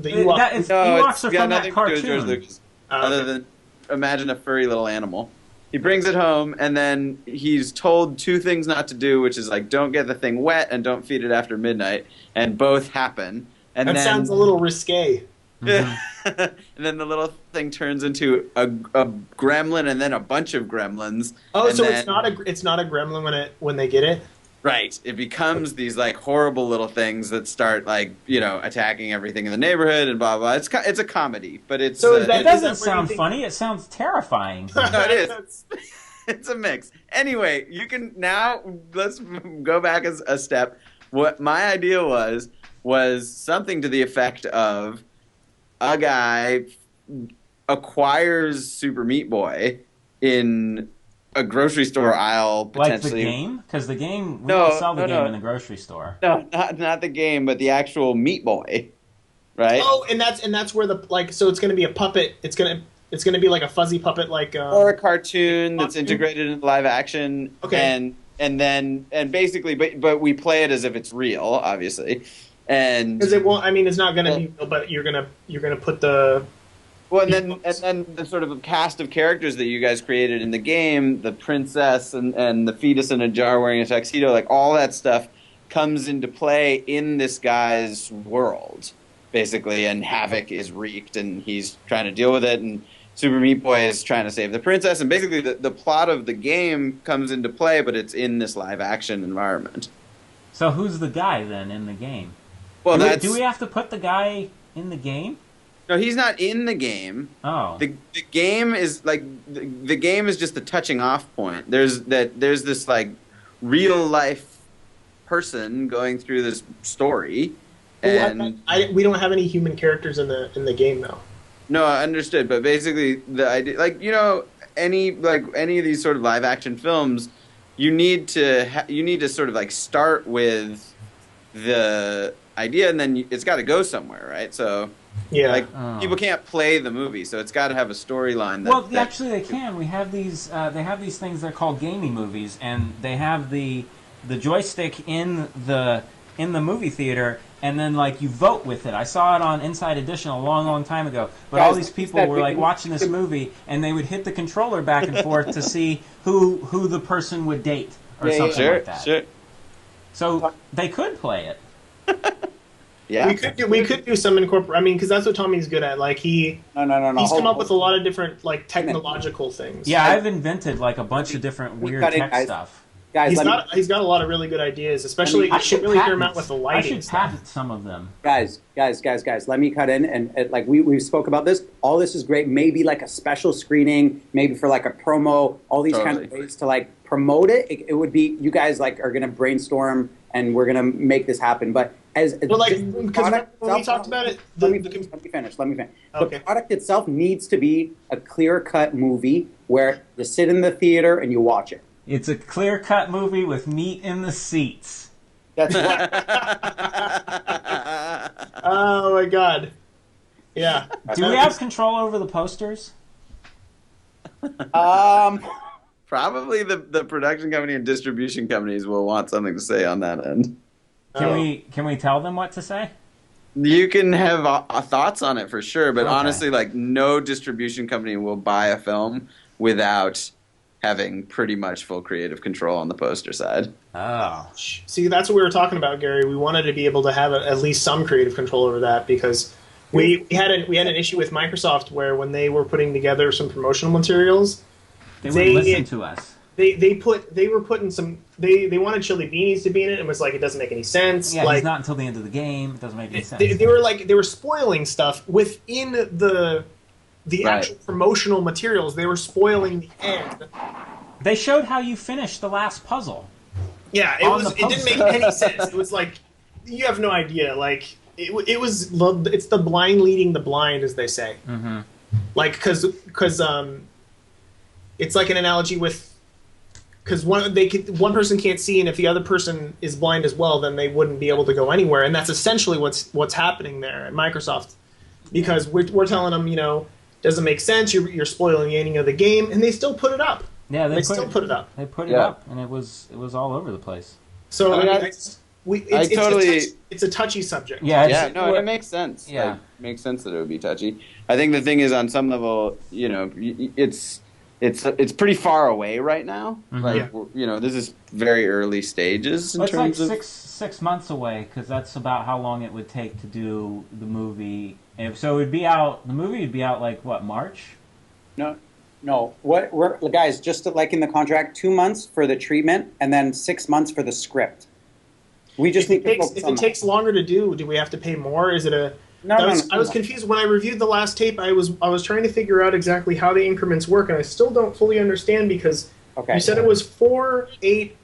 [SPEAKER 2] Ewok.
[SPEAKER 3] Ewoks are
[SPEAKER 4] got
[SPEAKER 3] from that
[SPEAKER 4] nothing to do with George
[SPEAKER 3] cartoon.
[SPEAKER 4] Lucas,
[SPEAKER 2] Okay.
[SPEAKER 4] other than imagine a furry little animal. He brings it home, and then he's told two things not to do, which is like don't get the thing wet and don't feed it after midnight, and both happen. And
[SPEAKER 2] That
[SPEAKER 4] then,
[SPEAKER 2] sounds a little risque.
[SPEAKER 4] and then the little thing turns into a gremlin, and then a bunch of gremlins.
[SPEAKER 2] Oh,
[SPEAKER 4] and
[SPEAKER 2] so
[SPEAKER 4] then,
[SPEAKER 2] it's not a gremlin when they get it.
[SPEAKER 4] right. It becomes these like horrible little things that start like attacking everything in the neighborhood and blah blah. It's a comedy, but it's
[SPEAKER 2] So is
[SPEAKER 3] That
[SPEAKER 2] Is
[SPEAKER 3] doesn't
[SPEAKER 2] that where you
[SPEAKER 3] sound
[SPEAKER 2] think-
[SPEAKER 3] funny. It sounds terrifying.
[SPEAKER 4] no, it is. It's a mix. Anyway, you can now let's go back a step. What my idea was something to the effect of a guy acquires Super Meat Boy in a grocery store aisle,
[SPEAKER 3] Like the
[SPEAKER 4] potentially.
[SPEAKER 3] game? Because the game, we
[SPEAKER 4] No,
[SPEAKER 3] don't sell the
[SPEAKER 4] no,
[SPEAKER 3] game
[SPEAKER 4] no.
[SPEAKER 3] in the grocery store.
[SPEAKER 4] No, not the game, but the actual Meat Boy, right?
[SPEAKER 2] Oh, and that's where so it's going to be a puppet. It's going to be like a fuzzy puppet, like
[SPEAKER 4] Or a cartoon that's
[SPEAKER 2] Cartoon?
[SPEAKER 4] integrated into live action.
[SPEAKER 2] Okay.
[SPEAKER 4] And basically, but we play it as if it's real, obviously. And
[SPEAKER 2] because it won't. I mean, it's not going to be, real, but you're gonna put the.
[SPEAKER 4] well, and then the sort of cast of characters that you guys created in the game, the princess and the fetus in a jar wearing a tuxedo, like all that stuff comes into play in this guy's world, basically, and havoc is wreaked, and he's trying to deal with it, and Super Meat Boy is trying to save the princess, and basically the plot of the game comes into play, but it's in this live action environment.
[SPEAKER 3] So who's the guy then in the game?
[SPEAKER 4] Well,
[SPEAKER 3] Do we have to put the guy in the game?
[SPEAKER 4] No, he's not in the game.
[SPEAKER 3] Oh.
[SPEAKER 4] The game is like the game is just the touching off point. There's this like real life person going through this story, and
[SPEAKER 2] we don't have any human characters in the game though.
[SPEAKER 4] no, I understood, but basically the idea, like any of these sort of live action films, you need to sort of like start with the idea, and then it's got to go somewhere, right? So.
[SPEAKER 2] Yeah,
[SPEAKER 4] like people can't play the movie, so it's got to have a storyline.
[SPEAKER 3] Well, actually, they can. We have these. They have these things. They're called gaming movies, and they have the joystick in the movie theater, and then like you vote with it. I saw it on Inside Edition a long time ago. But all these people were like watching this movie, and they would hit the controller back and forth to see who the person would date or something like that.
[SPEAKER 4] Sure.
[SPEAKER 3] So they could play it.
[SPEAKER 4] Yeah,
[SPEAKER 2] we could do some incorporate. I mean, because that's what Tommy's good at. Like
[SPEAKER 1] no.
[SPEAKER 2] He's come up with a lot of different like technological things.
[SPEAKER 3] Yeah, I've invented like a bunch of different weird tech stuff.
[SPEAKER 2] Guys, he's got a lot of really good ideas. Especially, I should really hear him out with the lighting.
[SPEAKER 3] I should patent some of them.
[SPEAKER 1] Guys, let me cut in and like we spoke about this. All this is great. Maybe like a special screening, maybe for like a promo. All these kind of ways to like promote it. It would be you guys like are gonna brainstorm and we're gonna make this happen. But
[SPEAKER 2] because when we talked about it,
[SPEAKER 1] let me finish. Okay. The product itself needs to be a clear-cut movie where you sit in the theater and you watch it.
[SPEAKER 3] It's a clear-cut movie with meat in the seats.
[SPEAKER 1] That's right.
[SPEAKER 2] Oh my god. Yeah.
[SPEAKER 3] Do we have control over the posters?
[SPEAKER 4] Probably the production company and distribution companies will want something to say on that end.
[SPEAKER 3] Can we tell them what to say?
[SPEAKER 4] You can have thoughts on it for sure, but honestly, like no distribution company will buy a film without having pretty much full creative control on the poster side.
[SPEAKER 3] Oh,
[SPEAKER 2] see, that's what we were talking about, Gary. We wanted to be able to have at least some creative control over that because we had an issue with Microsoft where when they were putting together some promotional materials,
[SPEAKER 3] they wouldn't listen to us.
[SPEAKER 2] They wanted Chili Beanies to be in it, and it was like it doesn't make any sense.
[SPEAKER 3] Yeah,
[SPEAKER 2] like,
[SPEAKER 3] it's not until the end of the game. It doesn't make any sense.
[SPEAKER 2] They were spoiling stuff within the actual promotional materials. They were spoiling the end.
[SPEAKER 3] They showed how you finished the last puzzle.
[SPEAKER 2] Yeah, it didn't make any sense. It was like you have no idea. Like it's the blind leading the blind, as they say.
[SPEAKER 3] Mm-hmm.
[SPEAKER 2] Like because it's like an analogy with. Because one person can't see, and if the other person is blind as well, then they wouldn't be able to go anywhere. And that's essentially what's happening there at Microsoft. Because we're telling them, doesn't make sense. You're spoiling the ending of the game, and they still put it up.
[SPEAKER 3] Yeah, they
[SPEAKER 2] still put it up.
[SPEAKER 3] They put it up, and it was all over the place.
[SPEAKER 2] So it's a touchy subject.
[SPEAKER 3] Yeah,
[SPEAKER 4] it makes sense.
[SPEAKER 3] Yeah,
[SPEAKER 4] it makes sense that it would be touchy. I think the thing is, on some level, it's pretty far away right now.
[SPEAKER 3] Mm-hmm.
[SPEAKER 4] Like this is very early stages in terms
[SPEAKER 3] of
[SPEAKER 4] 6
[SPEAKER 3] months away because that's about how long it would take to do the movie. And so it would be out. The movie would be out like what, March?
[SPEAKER 1] No. We're guys, just like in the contract, 2 months for the treatment and then 6 months for the script. We just need to focus on
[SPEAKER 2] it takes longer to do we have to pay more? Is it a I was confused when I reviewed the last tape. I was trying to figure out exactly how the increments work, and I still don't fully understand because you said it was 4, 8,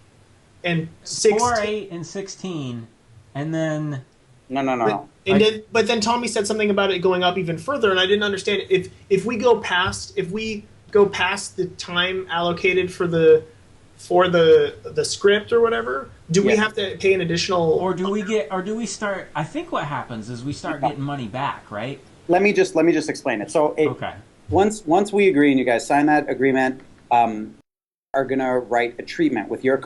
[SPEAKER 2] and 16.
[SPEAKER 3] 4, 8, and 16, and then
[SPEAKER 1] no.
[SPEAKER 2] But then Tommy said something about it going up even further, and I didn't understand if we go past the time allocated for the script or whatever. Do we have to pay an additional?
[SPEAKER 3] Or do we start? I think what happens is we start getting money back, right?
[SPEAKER 1] Let me just explain it. So once we agree and you guys sign that agreement, are gonna write a treatment with your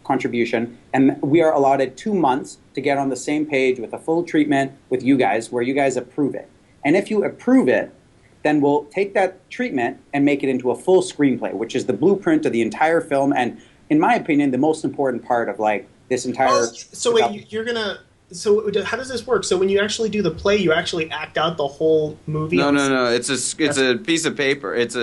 [SPEAKER 1] contribution, and we are allotted 2 months to get on the same page with a full treatment with you guys, where you guys approve it. And if you approve it, then we'll take that treatment and make it into a full screenplay, which is the blueprint of the entire film, and in my opinion, the most important part of like this entire.
[SPEAKER 2] So wait, you're gonna. So how does this work? So when you actually do the play, you actually act out the whole movie.
[SPEAKER 4] No. It's a piece of paper. It's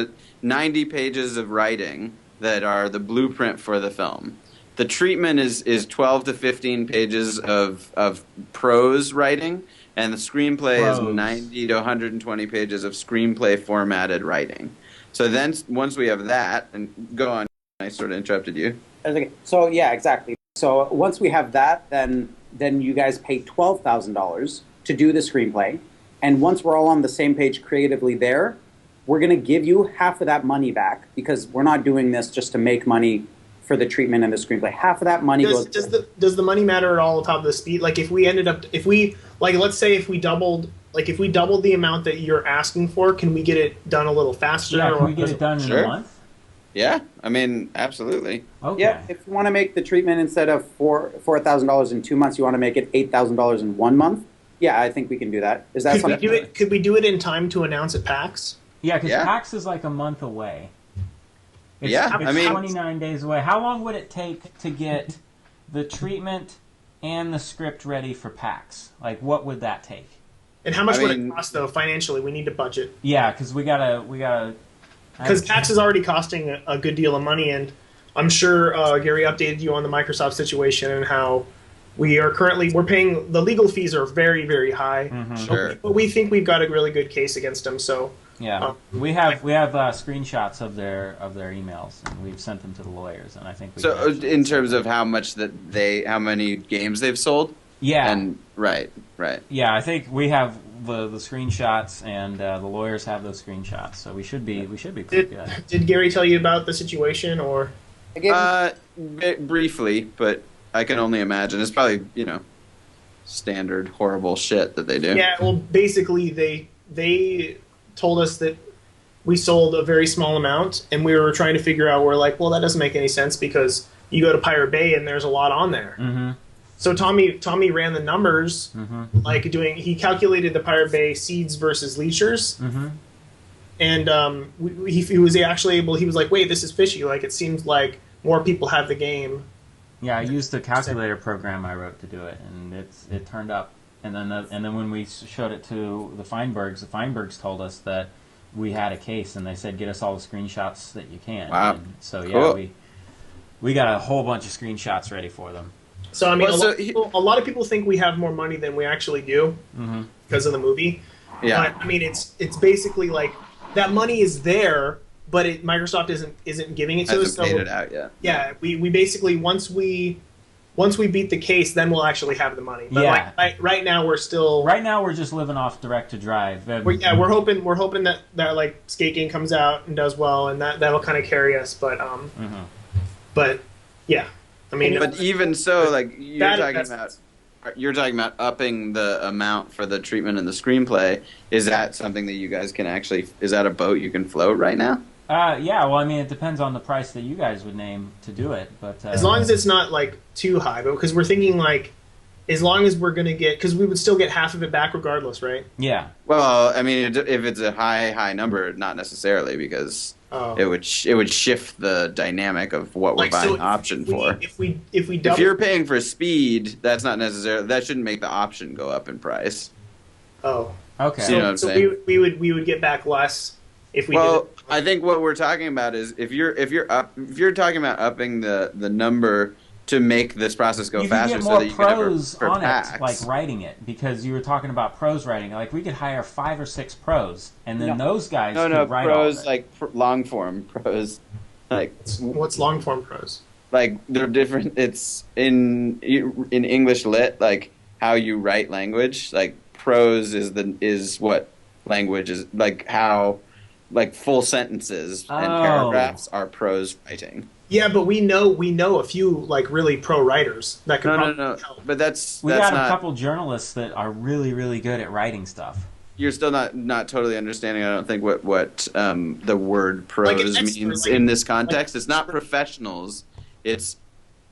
[SPEAKER 4] 90 pages of writing that are the blueprint for the film. The treatment is 12 to 15 pages of prose writing, and the screenplay is
[SPEAKER 3] Prose.
[SPEAKER 4] 90 to 120 pages of screenplay formatted writing. So then once we have that, and go on, I sort of interrupted you.
[SPEAKER 1] So yeah, exactly. So once we have that, then you guys pay $12,000 to do the screenplay, and once we're all on the same page creatively there, we're going to give you half of that money back because we're not doing this just to make money for the treatment and the screenplay. Half of that money goes.
[SPEAKER 2] Does the money matter at all about the speed? Like if we let's say if we doubled the amount that you're asking for, can we get it done a little faster?
[SPEAKER 3] Yeah,
[SPEAKER 2] or
[SPEAKER 3] can we get it done in a month?
[SPEAKER 4] Yeah, I mean, absolutely.
[SPEAKER 3] Okay.
[SPEAKER 1] Yeah, if you want to make the treatment instead of $4,000 in 2 months, you want to make it $8,000 in 1 month. Yeah, I think we can do that. Is that
[SPEAKER 2] could
[SPEAKER 1] something?
[SPEAKER 2] we do it? Could we do it in time to announce at PAX?
[SPEAKER 3] Yeah, because PAX is like a month away. It's,
[SPEAKER 4] Yeah,
[SPEAKER 3] it's
[SPEAKER 4] I mean,
[SPEAKER 3] 29 days away. How long would it take to get the treatment and the script ready for PAX? Like, what would that take?
[SPEAKER 2] And how much would it cost though financially? We need to budget.
[SPEAKER 3] Yeah, because we gotta.
[SPEAKER 2] Because PAX is already costing a good deal of money, and I'm sure Gary updated you on the Microsoft situation and how we're paying the legal fees are very, very high.
[SPEAKER 3] Mm-hmm.
[SPEAKER 4] Sure.
[SPEAKER 2] But we think we've got a really good case against them. So
[SPEAKER 3] yeah, we have screenshots of their emails, and we've sent them to the lawyers, and I think.
[SPEAKER 4] In terms of how many games they've sold.
[SPEAKER 3] Yeah.
[SPEAKER 4] And right.
[SPEAKER 3] Yeah, I think we have the screenshots, and the lawyers have those screenshots, so we should be pretty good.
[SPEAKER 2] Did Gary tell you about the situation, or?
[SPEAKER 4] Briefly, but I can only imagine it's probably standard horrible shit that they do.
[SPEAKER 2] Yeah, well, basically they told us that we sold a very small amount, and we were trying to figure out. We're like, well, that doesn't make any sense because you go to Pirate Bay and there's a lot on there.
[SPEAKER 3] Mm-hmm.
[SPEAKER 2] So Tommy ran the numbers, he calculated the Pirate Bay seeds versus leechers, and he was actually able. He was like, wait, this is fishy. Like it seems like more people have the game.
[SPEAKER 3] Yeah, I used the calculator program I wrote to do it, and it turned up. And then when we showed it to the Feinbergs told us that we had a case, and they said, get us all the screenshots that you can.
[SPEAKER 4] Wow.
[SPEAKER 3] And so
[SPEAKER 4] cool.
[SPEAKER 3] yeah, we got a whole bunch of screenshots ready for them.
[SPEAKER 2] So I mean, a lot of people think we have more money than we actually do because of the movie.
[SPEAKER 4] Yeah.
[SPEAKER 2] But I mean, it's basically like that money is there, but Microsoft isn't giving it to us.
[SPEAKER 4] Hasn't paid it out yet.
[SPEAKER 2] Yeah, we basically once we beat the case, then we'll actually have the money. But right now we're still.
[SPEAKER 3] Right now we're just living off direct to drive.
[SPEAKER 2] We're hoping that like Skate Game comes out and does well, and that'll kind of carry us. But but yeah. I mean,
[SPEAKER 4] but even so, like you're talking about upping the amount for the treatment and the screenplay. Is that something that you guys can actually? Is that a boat you can float right now?
[SPEAKER 3] Yeah. Well, I mean, it depends on the price that you guys would name to do it, but
[SPEAKER 2] as long as it's not like too high, but because we're thinking like, as long as we're gonna get, because we would still get half of it back regardless, right?
[SPEAKER 3] Yeah.
[SPEAKER 4] Well, I mean, if it's a high number, not necessarily because. It would shift the dynamic of what we're buying option for. If you're paying for speed, that's not necessarily that shouldn't make the option go up in price.
[SPEAKER 2] Oh,
[SPEAKER 3] okay.
[SPEAKER 2] So,
[SPEAKER 4] you know what I'm saying?
[SPEAKER 2] we would get back less if we.
[SPEAKER 4] Well, I think what we're talking about is if you're talking about upping the number to make this process go faster, so that you can have
[SPEAKER 3] prose on it, like writing it, because you were talking about prose writing. Like we could hire 5 or 6 pros, and then those guys could write
[SPEAKER 4] prose
[SPEAKER 3] all of it.
[SPEAKER 4] like long form prose, like
[SPEAKER 2] what's long form prose?
[SPEAKER 4] Like they're different. It's in English lit, like how you write language. Like prose is what language is, like how like full sentences and paragraphs are prose writing.
[SPEAKER 2] Yeah, but we know a few like really pro writers that could
[SPEAKER 4] no.
[SPEAKER 2] help.
[SPEAKER 4] But
[SPEAKER 3] we got a couple journalists that are really, really good at writing stuff.
[SPEAKER 4] You're still not totally understanding. I don't think what the word prose means in this context. It's not professionals. It's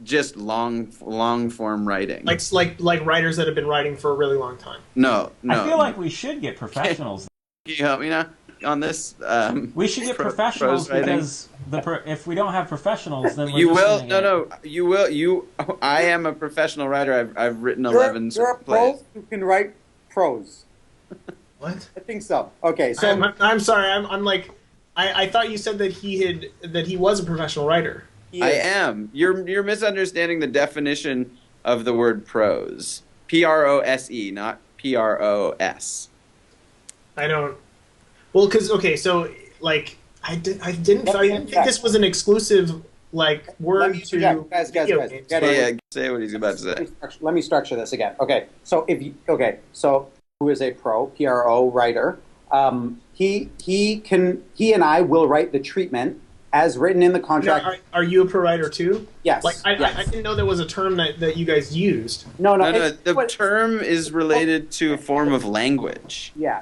[SPEAKER 4] just long form writing.
[SPEAKER 2] Like writers that have been writing for a really long time.
[SPEAKER 4] No.
[SPEAKER 3] I feel like we should get professionals.
[SPEAKER 4] Can you help me now on this?
[SPEAKER 3] We should get professionals because if we don't have professionals, then
[SPEAKER 4] you will. I am a professional writer. I've written 11
[SPEAKER 1] You're a pro who can write prose.
[SPEAKER 2] What?
[SPEAKER 1] I think so. Okay, so
[SPEAKER 2] I'm sorry. I'm like, I thought you said that he was a professional writer.
[SPEAKER 4] I am. You're misunderstanding the definition of the word prose. Prose, not Prose.
[SPEAKER 2] I don't. Well, because okay, so like I didn't think this was an exclusive like word to
[SPEAKER 1] guys.
[SPEAKER 2] video games.
[SPEAKER 4] Yeah, say what he's about to say.
[SPEAKER 1] Let me structure this again. Okay, so who is a pro writer? He and I will write the treatment as written in the contract.
[SPEAKER 2] Now, are you a pro writer too?
[SPEAKER 1] Yes.
[SPEAKER 2] Like I didn't know there was a term that you guys used.
[SPEAKER 1] No.
[SPEAKER 4] The term is related to a form of language.
[SPEAKER 1] Yeah.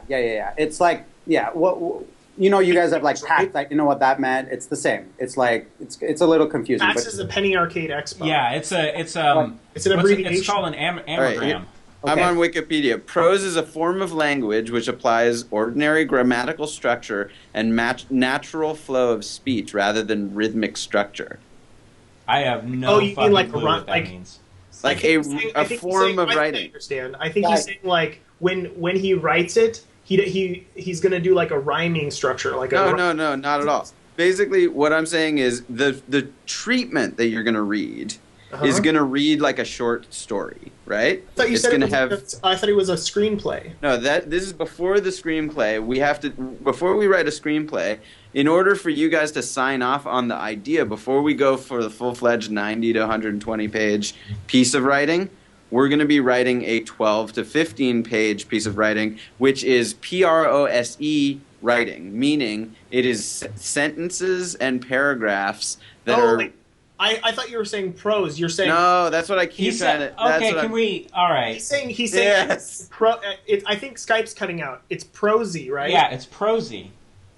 [SPEAKER 1] It's like you guys have like PAX. I didn't know what that meant. It's the same. It's like it's a little confusing.
[SPEAKER 2] PAX is the Penny Arcade Expo.
[SPEAKER 3] Yeah, it's an
[SPEAKER 2] abbreviation.
[SPEAKER 3] It's called an anagram.
[SPEAKER 4] Right, I'm on Wikipedia. Prose is a form of language which applies ordinary grammatical structure and natural flow of speech rather than rhythmic structure.
[SPEAKER 3] I have no fucking clue what that means.
[SPEAKER 4] Like a form of writing.
[SPEAKER 2] I understand. I think he's saying like when he writes it, he's going to do like a rhyming structure. Like
[SPEAKER 4] no, not at all. Basically, what I'm saying is the treatment that you're going to read is going to read like a short story, right?
[SPEAKER 2] I thought you said I thought it was a screenplay.
[SPEAKER 4] No, this is before the screenplay. Before we write a screenplay, in order for you guys to sign off on the idea, before we go for the full-fledged 90 to 120 page piece of writing, we're going to be writing a 12 to 15 page piece of writing, which is prose writing, meaning it is sentences and paragraphs that are.
[SPEAKER 2] I thought you were saying prose. You're saying
[SPEAKER 4] no. That's what I keep saying.
[SPEAKER 3] Okay, can we? All right.
[SPEAKER 2] He's saying
[SPEAKER 4] yes.
[SPEAKER 2] I think Skype's cutting out. It's prosy, right?
[SPEAKER 3] Yeah, it's prosy.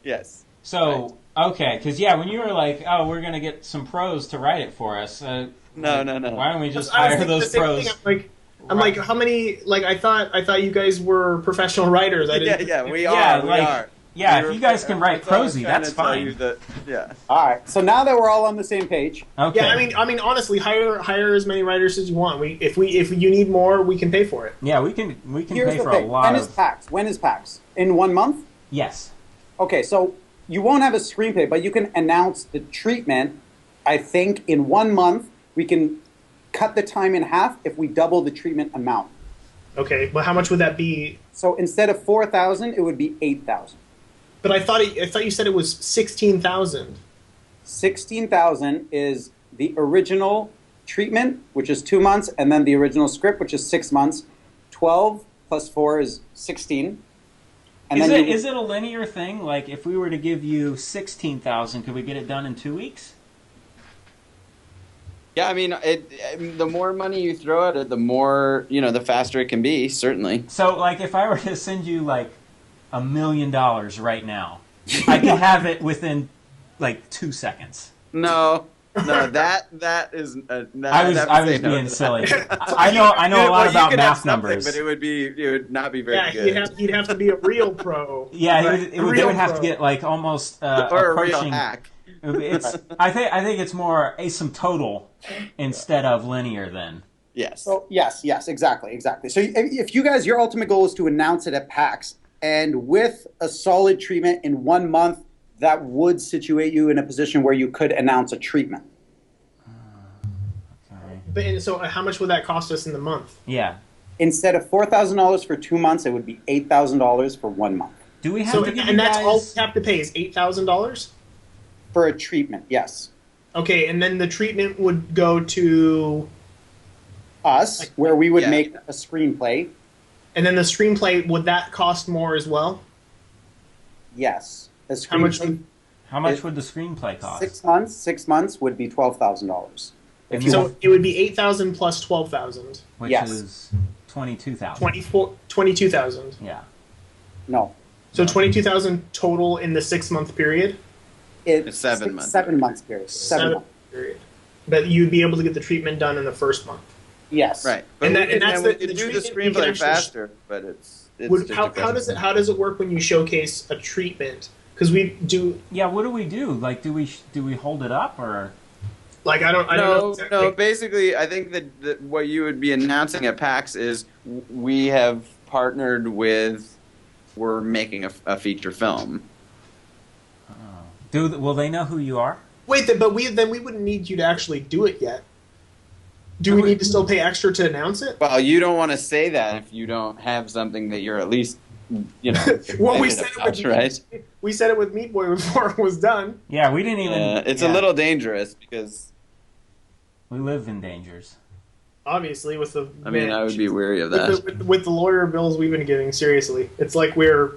[SPEAKER 4] Yes.
[SPEAKER 3] So okay, because when you were like, oh, we're gonna get some pros to write it for us.
[SPEAKER 4] No.
[SPEAKER 3] Why don't we just hire those pros?
[SPEAKER 2] I'm like, how many? Like, I thought you guys were professional writers. I didn't.
[SPEAKER 4] Yeah, we are.
[SPEAKER 3] Yeah, if you guys can write prosy, that's fine.
[SPEAKER 1] All right. So now that we're all on the same page.
[SPEAKER 3] Okay.
[SPEAKER 2] Yeah, I mean, honestly, hire as many writers as you want. If you need more, we can pay for it.
[SPEAKER 3] Yeah, we can
[SPEAKER 1] Here's
[SPEAKER 3] pay for a lot.
[SPEAKER 1] When is PAX? In 1 month?
[SPEAKER 3] Yes.
[SPEAKER 1] Okay, so you won't have a screenplay, but you can announce the treatment. I think in 1 month we can cut the time in half if we double the treatment amount.
[SPEAKER 2] Okay, well, how much would that be?
[SPEAKER 1] So instead of 4,000, it would be 8,000.
[SPEAKER 2] But I thought you said it was 16,000.
[SPEAKER 1] 16,000 is the original treatment, which is 2 months, and then the original script, which is 6 months. 12 plus 4 is 16. And
[SPEAKER 3] is it a linear thing? Like, if we were to give you 16,000, could we get it done in 2 weeks?
[SPEAKER 4] Yeah, I mean, the more money you throw at it, the more, the faster it can be, certainly.
[SPEAKER 3] So, like, if I were to send you, like, $1 million right now, I could have it within, like, 2 seconds.
[SPEAKER 4] No, that is.
[SPEAKER 3] I was being silly. I know a lot about math numbers,
[SPEAKER 4] but it would not be very good.
[SPEAKER 2] Yeah, he'd have to be a real pro.
[SPEAKER 3] Yeah, right? they would have to get like almost
[SPEAKER 4] or
[SPEAKER 3] approaching.
[SPEAKER 4] A real hack.
[SPEAKER 3] I think it's more asymptotal instead of linear. Then.
[SPEAKER 4] Yes.
[SPEAKER 1] So yes, exactly. So if you guys, your ultimate goal is to announce it at PAX, and with a solid treatment in 1 month, that would situate you in a position where you could announce a treatment.
[SPEAKER 3] Okay.
[SPEAKER 2] But so how much would that cost us in the month?
[SPEAKER 3] Yeah.
[SPEAKER 1] Instead of $4,000 for 2 months, it would be $8,000 for 1 month.
[SPEAKER 3] Do we have to give
[SPEAKER 2] and
[SPEAKER 3] you
[SPEAKER 2] that's
[SPEAKER 3] guys...
[SPEAKER 2] all we have to pay is $8,000?
[SPEAKER 1] For a treatment, yes.
[SPEAKER 2] Okay, and then the treatment would go to
[SPEAKER 1] us, where we would make a screenplay.
[SPEAKER 2] And then the screenplay, would that cost more as well?
[SPEAKER 1] Yes.
[SPEAKER 2] How much
[SPEAKER 3] would the screenplay cost?
[SPEAKER 1] 6 months. 6 months would be $12,000.
[SPEAKER 2] So it would be 8,000 plus 12,000,
[SPEAKER 3] which is 22,000.
[SPEAKER 2] 22,000.
[SPEAKER 3] Yeah.
[SPEAKER 1] No.
[SPEAKER 2] So 22,000 total in the 6 month period.
[SPEAKER 4] It's 7 months.
[SPEAKER 1] 7 months period.
[SPEAKER 2] 7 month period. But you'd be able to get the treatment done in the first month.
[SPEAKER 1] Yes.
[SPEAKER 4] Right.
[SPEAKER 2] And that's the
[SPEAKER 4] do the screenplay faster, but it's
[SPEAKER 2] how does it work when you showcase a treatment? Because we do.
[SPEAKER 3] Yeah. What do we do? Like, do we hold it up or?
[SPEAKER 2] Like I don't know. Exactly.
[SPEAKER 4] No. Basically, I think that what you would be announcing at PAX is we have partnered with. We're making a feature film.
[SPEAKER 3] Will they know who you are?
[SPEAKER 2] Wait, but we wouldn't need you to actually do it yet. Do we need to still pay extra to announce it?
[SPEAKER 4] Well, you don't want to say that if you don't have something that you're at least,
[SPEAKER 2] Well, we said
[SPEAKER 4] about,
[SPEAKER 2] it with
[SPEAKER 4] right?
[SPEAKER 2] We said it with Meat Boy before it was done.
[SPEAKER 3] Yeah, we didn't even.
[SPEAKER 4] It's a little dangerous because
[SPEAKER 3] we live in dangers.
[SPEAKER 2] Obviously, with the
[SPEAKER 4] I would be wary of that.
[SPEAKER 2] With the lawyer bills we've been getting, seriously, it's like we're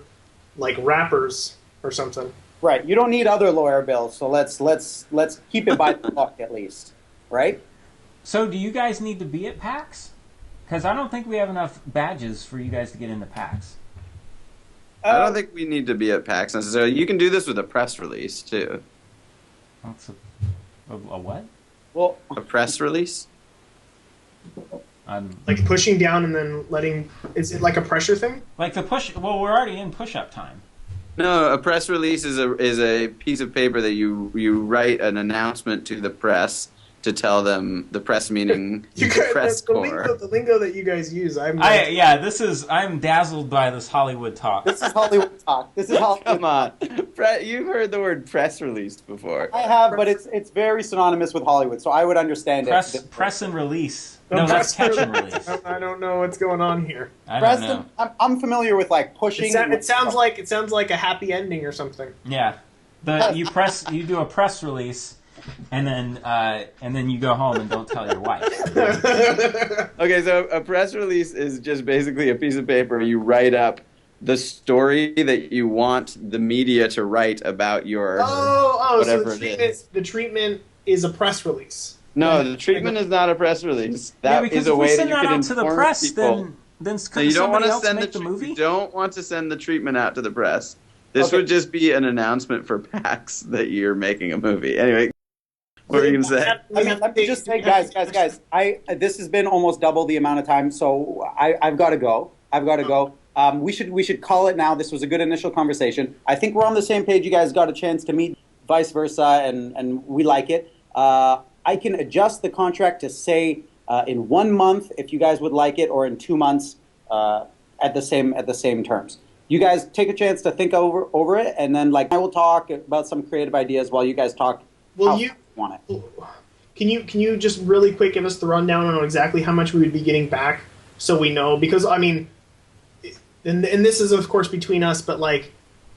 [SPEAKER 2] like rappers or something.
[SPEAKER 1] Right. You don't need other lawyer bills, so let's keep it by the book at least, right?
[SPEAKER 3] So, do you guys need to be at PAX? Because I don't think we have enough badges for you guys to get into PAX.
[SPEAKER 4] I don't think we need to be at PAX necessarily. You can do this with a press release too.
[SPEAKER 3] What's a what?
[SPEAKER 1] Well,
[SPEAKER 4] a press release.
[SPEAKER 2] Like pushing down and then letting. Is it like a pressure thing?
[SPEAKER 3] Like the push. Well, we're already in push-up time.
[SPEAKER 4] No, a press release is a piece of paper that you write an announcement to the press to tell them, the press meaning the press corps.
[SPEAKER 2] The lingo that you guys use. I'm
[SPEAKER 3] dazzled by this Hollywood talk.
[SPEAKER 1] This is Hollywood talk. This is Hollywood.
[SPEAKER 4] Come on, you've heard the word press release before.
[SPEAKER 1] I have, but it's very synonymous with Hollywood, so I would understand it.
[SPEAKER 3] Press and release.
[SPEAKER 2] No,
[SPEAKER 3] that's catch and release.
[SPEAKER 2] I don't know what's going on here.
[SPEAKER 3] I don't know.
[SPEAKER 1] I'm familiar with like pushing.
[SPEAKER 2] It sounds like a happy ending or something.
[SPEAKER 3] Yeah, you do a press release. And then you go home and don't tell your wife.
[SPEAKER 4] Okay, so a press release is just basically a piece of paper. You write up the story that you want the media to write about your whatever
[SPEAKER 2] so the treatment is a press release.
[SPEAKER 4] No, the treatment is not a press release. That is a way that you can inform people.
[SPEAKER 3] Then
[SPEAKER 4] you don't want to send
[SPEAKER 3] the movie?
[SPEAKER 4] You don't want to send the treatment out to the press. This would just be an announcement for PAX that you're making a movie. Anyway. What were you going to say?
[SPEAKER 1] Let me just say, guys, this has been almost double the amount of time, so I've got to go. We should call it now. This was a good initial conversation. I think we're on the same page. You guys got a chance to meet, vice versa, and we like it. I can adjust the contract to say in 1 month if you guys would like it, or in 2 months at the same terms. You guys take a chance to think over it, and then I will talk about some creative ideas while you guys talk.
[SPEAKER 2] Will you
[SPEAKER 1] want it?
[SPEAKER 2] Can you just really quick give us the rundown on exactly how much we would be getting back, so we know? Because and this is of course between us, but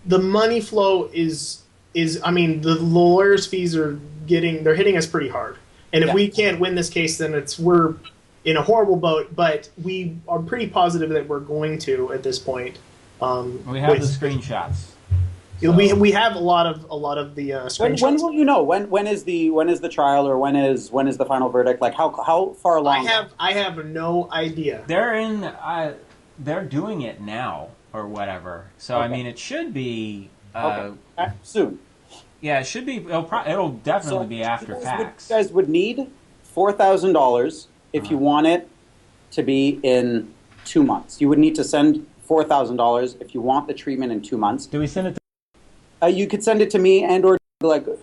[SPEAKER 2] the money flow is the lawyers' fees they're hitting us pretty hard, and if we can't win this case, then we're in a horrible boat. But we are pretty positive that we're going to at this point.
[SPEAKER 3] We have the screenshots.
[SPEAKER 2] So. We have a lot of the screenshots.
[SPEAKER 1] When will you know? When is the trial, or when is the final verdict? How far along?
[SPEAKER 2] I have no idea.
[SPEAKER 3] They're doing it now or whatever. So
[SPEAKER 1] okay.
[SPEAKER 3] it should be
[SPEAKER 1] soon.
[SPEAKER 3] Yeah, it should be. It'll definitely be after PAX.
[SPEAKER 1] You guys would need $4,000 if you want it to be in 2 months. You would need to send $4,000 if you want the treatment in 2 months.
[SPEAKER 3] Do we send it?
[SPEAKER 1] You could send it to me, or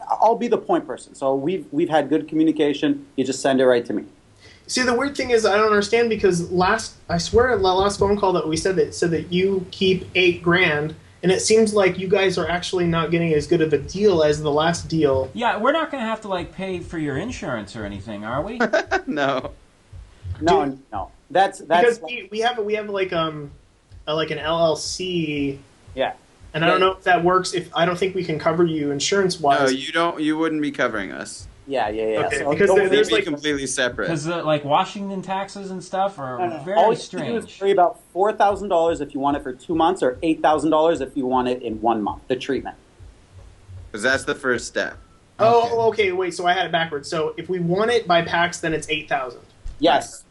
[SPEAKER 1] I'll be the point person. So we've had good communication. You just send it right to me.
[SPEAKER 2] See, the weird thing is I don't understand, because I swear the last phone call that we said that you keep $8,000, and it seems like you guys are actually not getting as good of a deal as the last deal.
[SPEAKER 3] Yeah, we're not going to have to pay for your insurance or anything, are we?
[SPEAKER 4] No.
[SPEAKER 1] No. That's
[SPEAKER 2] because we have an LLC.
[SPEAKER 1] Yeah.
[SPEAKER 2] And I don't know if that works. I don't think we can cover you insurance-wise.
[SPEAKER 4] No, you don't. You wouldn't be covering us.
[SPEAKER 1] Yeah.
[SPEAKER 2] Okay,
[SPEAKER 1] so
[SPEAKER 2] because there's
[SPEAKER 4] completely separate.
[SPEAKER 3] Because Washington taxes and stuff are very
[SPEAKER 1] all
[SPEAKER 3] strange.
[SPEAKER 1] You do is worry about $4,000 if you want it for 2 months, or $8,000 if you want it in 1 month. The treatment.
[SPEAKER 4] Because that's the first step.
[SPEAKER 2] Oh, okay. Wait. So I had it backwards. So if we want it by PAX, then it's $8,000.
[SPEAKER 1] Yes.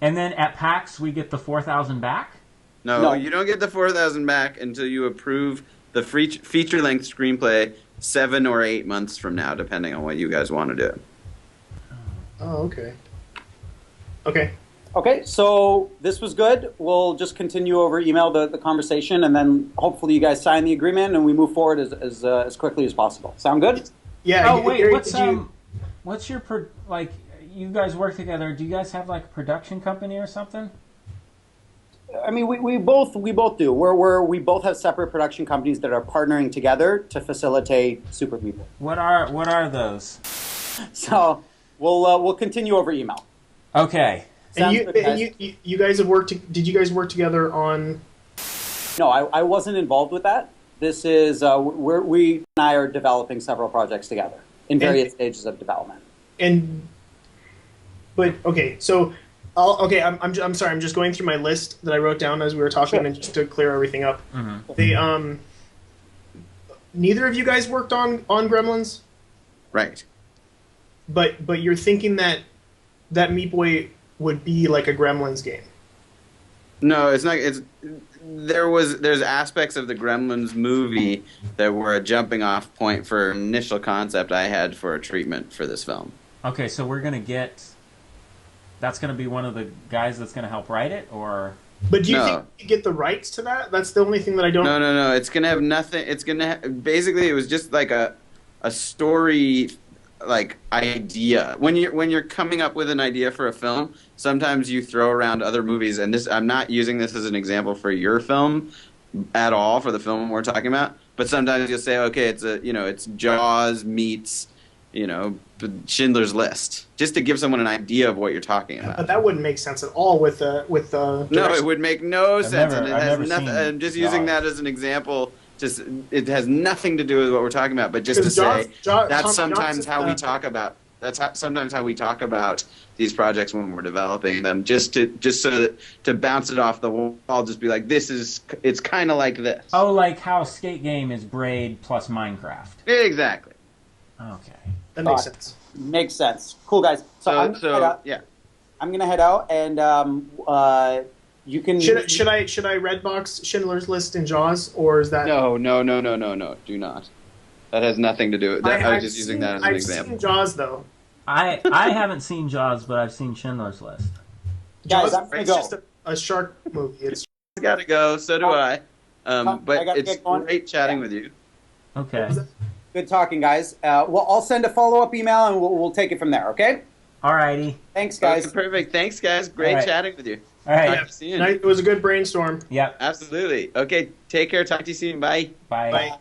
[SPEAKER 3] And then at PAX we get the $4,000 back.
[SPEAKER 4] No, you don't get the $4,000 back until you approve the feature-length screenplay 7 or 8 months from now, depending on what you guys want to do.
[SPEAKER 2] Oh, okay. Okay.
[SPEAKER 1] Okay, so this was good. We'll just continue over email the conversation, and then hopefully you guys sign the agreement and we move forward as quickly as possible. Sound good?
[SPEAKER 2] Yeah.
[SPEAKER 3] Oh, wait, what's your, you guys work together, do you guys have a production company or something?
[SPEAKER 1] We both do. We both have separate production companies that are partnering together to facilitate Super People.
[SPEAKER 3] What are those?
[SPEAKER 1] So we'll continue over email.
[SPEAKER 3] Okay.
[SPEAKER 2] And
[SPEAKER 1] Sounds good, guys.
[SPEAKER 2] you guys have worked. Did you guys work together on?
[SPEAKER 1] No, I wasn't involved with that. This is we and I are developing several projects together in various stages of development.
[SPEAKER 2] But okay, so I'm sorry. I'm just going through my list that I wrote down as we were talking,
[SPEAKER 1] Sure.
[SPEAKER 2] and just to clear everything up.
[SPEAKER 3] Mm-hmm.
[SPEAKER 2] They neither of you guys worked on Gremlins,
[SPEAKER 4] Right.
[SPEAKER 2] but you're thinking that Meat Boy would be like a Gremlins game.
[SPEAKER 4] No, it's not. There's aspects of the Gremlins movie that were a jumping off point for initial concept I had for a treatment for this film.
[SPEAKER 3] Okay, so we're going to get... That's going to be one of the guys that's going to help write it, or...
[SPEAKER 2] But do you
[SPEAKER 4] No.
[SPEAKER 2] think you get the rights to that? That's the only thing that I don't.
[SPEAKER 4] No. It's gonna have nothing. It's gonna basically. It was just like a story, like idea. When you're coming up with an idea for a film, sometimes you throw around other movies. And this, I'm not using this as an example for your film at all, for the film we're talking about. But sometimes you'll say, okay, it's Jaws meets, Schindler's List, just to give someone an idea of what you're talking about.
[SPEAKER 2] But that wouldn't make sense at all with the.
[SPEAKER 4] No, it would make no sense,
[SPEAKER 3] never-
[SPEAKER 4] and it
[SPEAKER 3] I've
[SPEAKER 4] has
[SPEAKER 3] never
[SPEAKER 4] nothing.
[SPEAKER 3] seen
[SPEAKER 4] I'm just using
[SPEAKER 3] Jaws.
[SPEAKER 4] that as an example. Just it has nothing to do with what we're talking about, but just to
[SPEAKER 2] Because
[SPEAKER 4] say
[SPEAKER 2] Tom
[SPEAKER 4] that's sometimes
[SPEAKER 2] Johnson,
[SPEAKER 4] how we talk about. Sometimes how we talk about these projects when we're developing them. Just so that to bounce it off the wall, I'll just be like, it's kind of like this.
[SPEAKER 3] Oh, like how Skate Game is Braid plus Minecraft.
[SPEAKER 4] Exactly.
[SPEAKER 3] Okay.
[SPEAKER 2] That makes
[SPEAKER 1] Thought.
[SPEAKER 2] sense.
[SPEAKER 1] Makes sense. Cool, guys. So I'm gonna head out.
[SPEAKER 4] Yeah.
[SPEAKER 1] I'm gonna head out, and you can.
[SPEAKER 2] Should I Redbox Schindler's List and Jaws, or is that?
[SPEAKER 4] No. Do not. That has nothing to do with that. I was just using that as an example.
[SPEAKER 2] I've seen Jaws though.
[SPEAKER 3] I haven't seen Jaws, but I've seen Schindler's List.
[SPEAKER 1] Guys,
[SPEAKER 2] Jaws,
[SPEAKER 1] I'm gonna
[SPEAKER 2] it's
[SPEAKER 1] go.
[SPEAKER 2] just a shark movie. It's
[SPEAKER 4] I gotta go. So do I.
[SPEAKER 1] I
[SPEAKER 4] But
[SPEAKER 1] gotta
[SPEAKER 4] it's
[SPEAKER 1] get going.
[SPEAKER 4] great chatting with you.
[SPEAKER 3] Okay.
[SPEAKER 1] Good talking, guys. Well, I'll send a follow-up email, and we'll take it from there. Okay?
[SPEAKER 3] Alrighty.
[SPEAKER 1] Thanks, guys.
[SPEAKER 4] Okay, perfect. Thanks, guys. Great
[SPEAKER 3] All right.
[SPEAKER 4] chatting with you.
[SPEAKER 3] Alright.
[SPEAKER 4] Talk to you soon.
[SPEAKER 2] it was a good brainstorm.
[SPEAKER 3] Yep.
[SPEAKER 4] Absolutely. Okay, take care. Talk to you soon. Bye.
[SPEAKER 3] Bye.
[SPEAKER 2] Bye.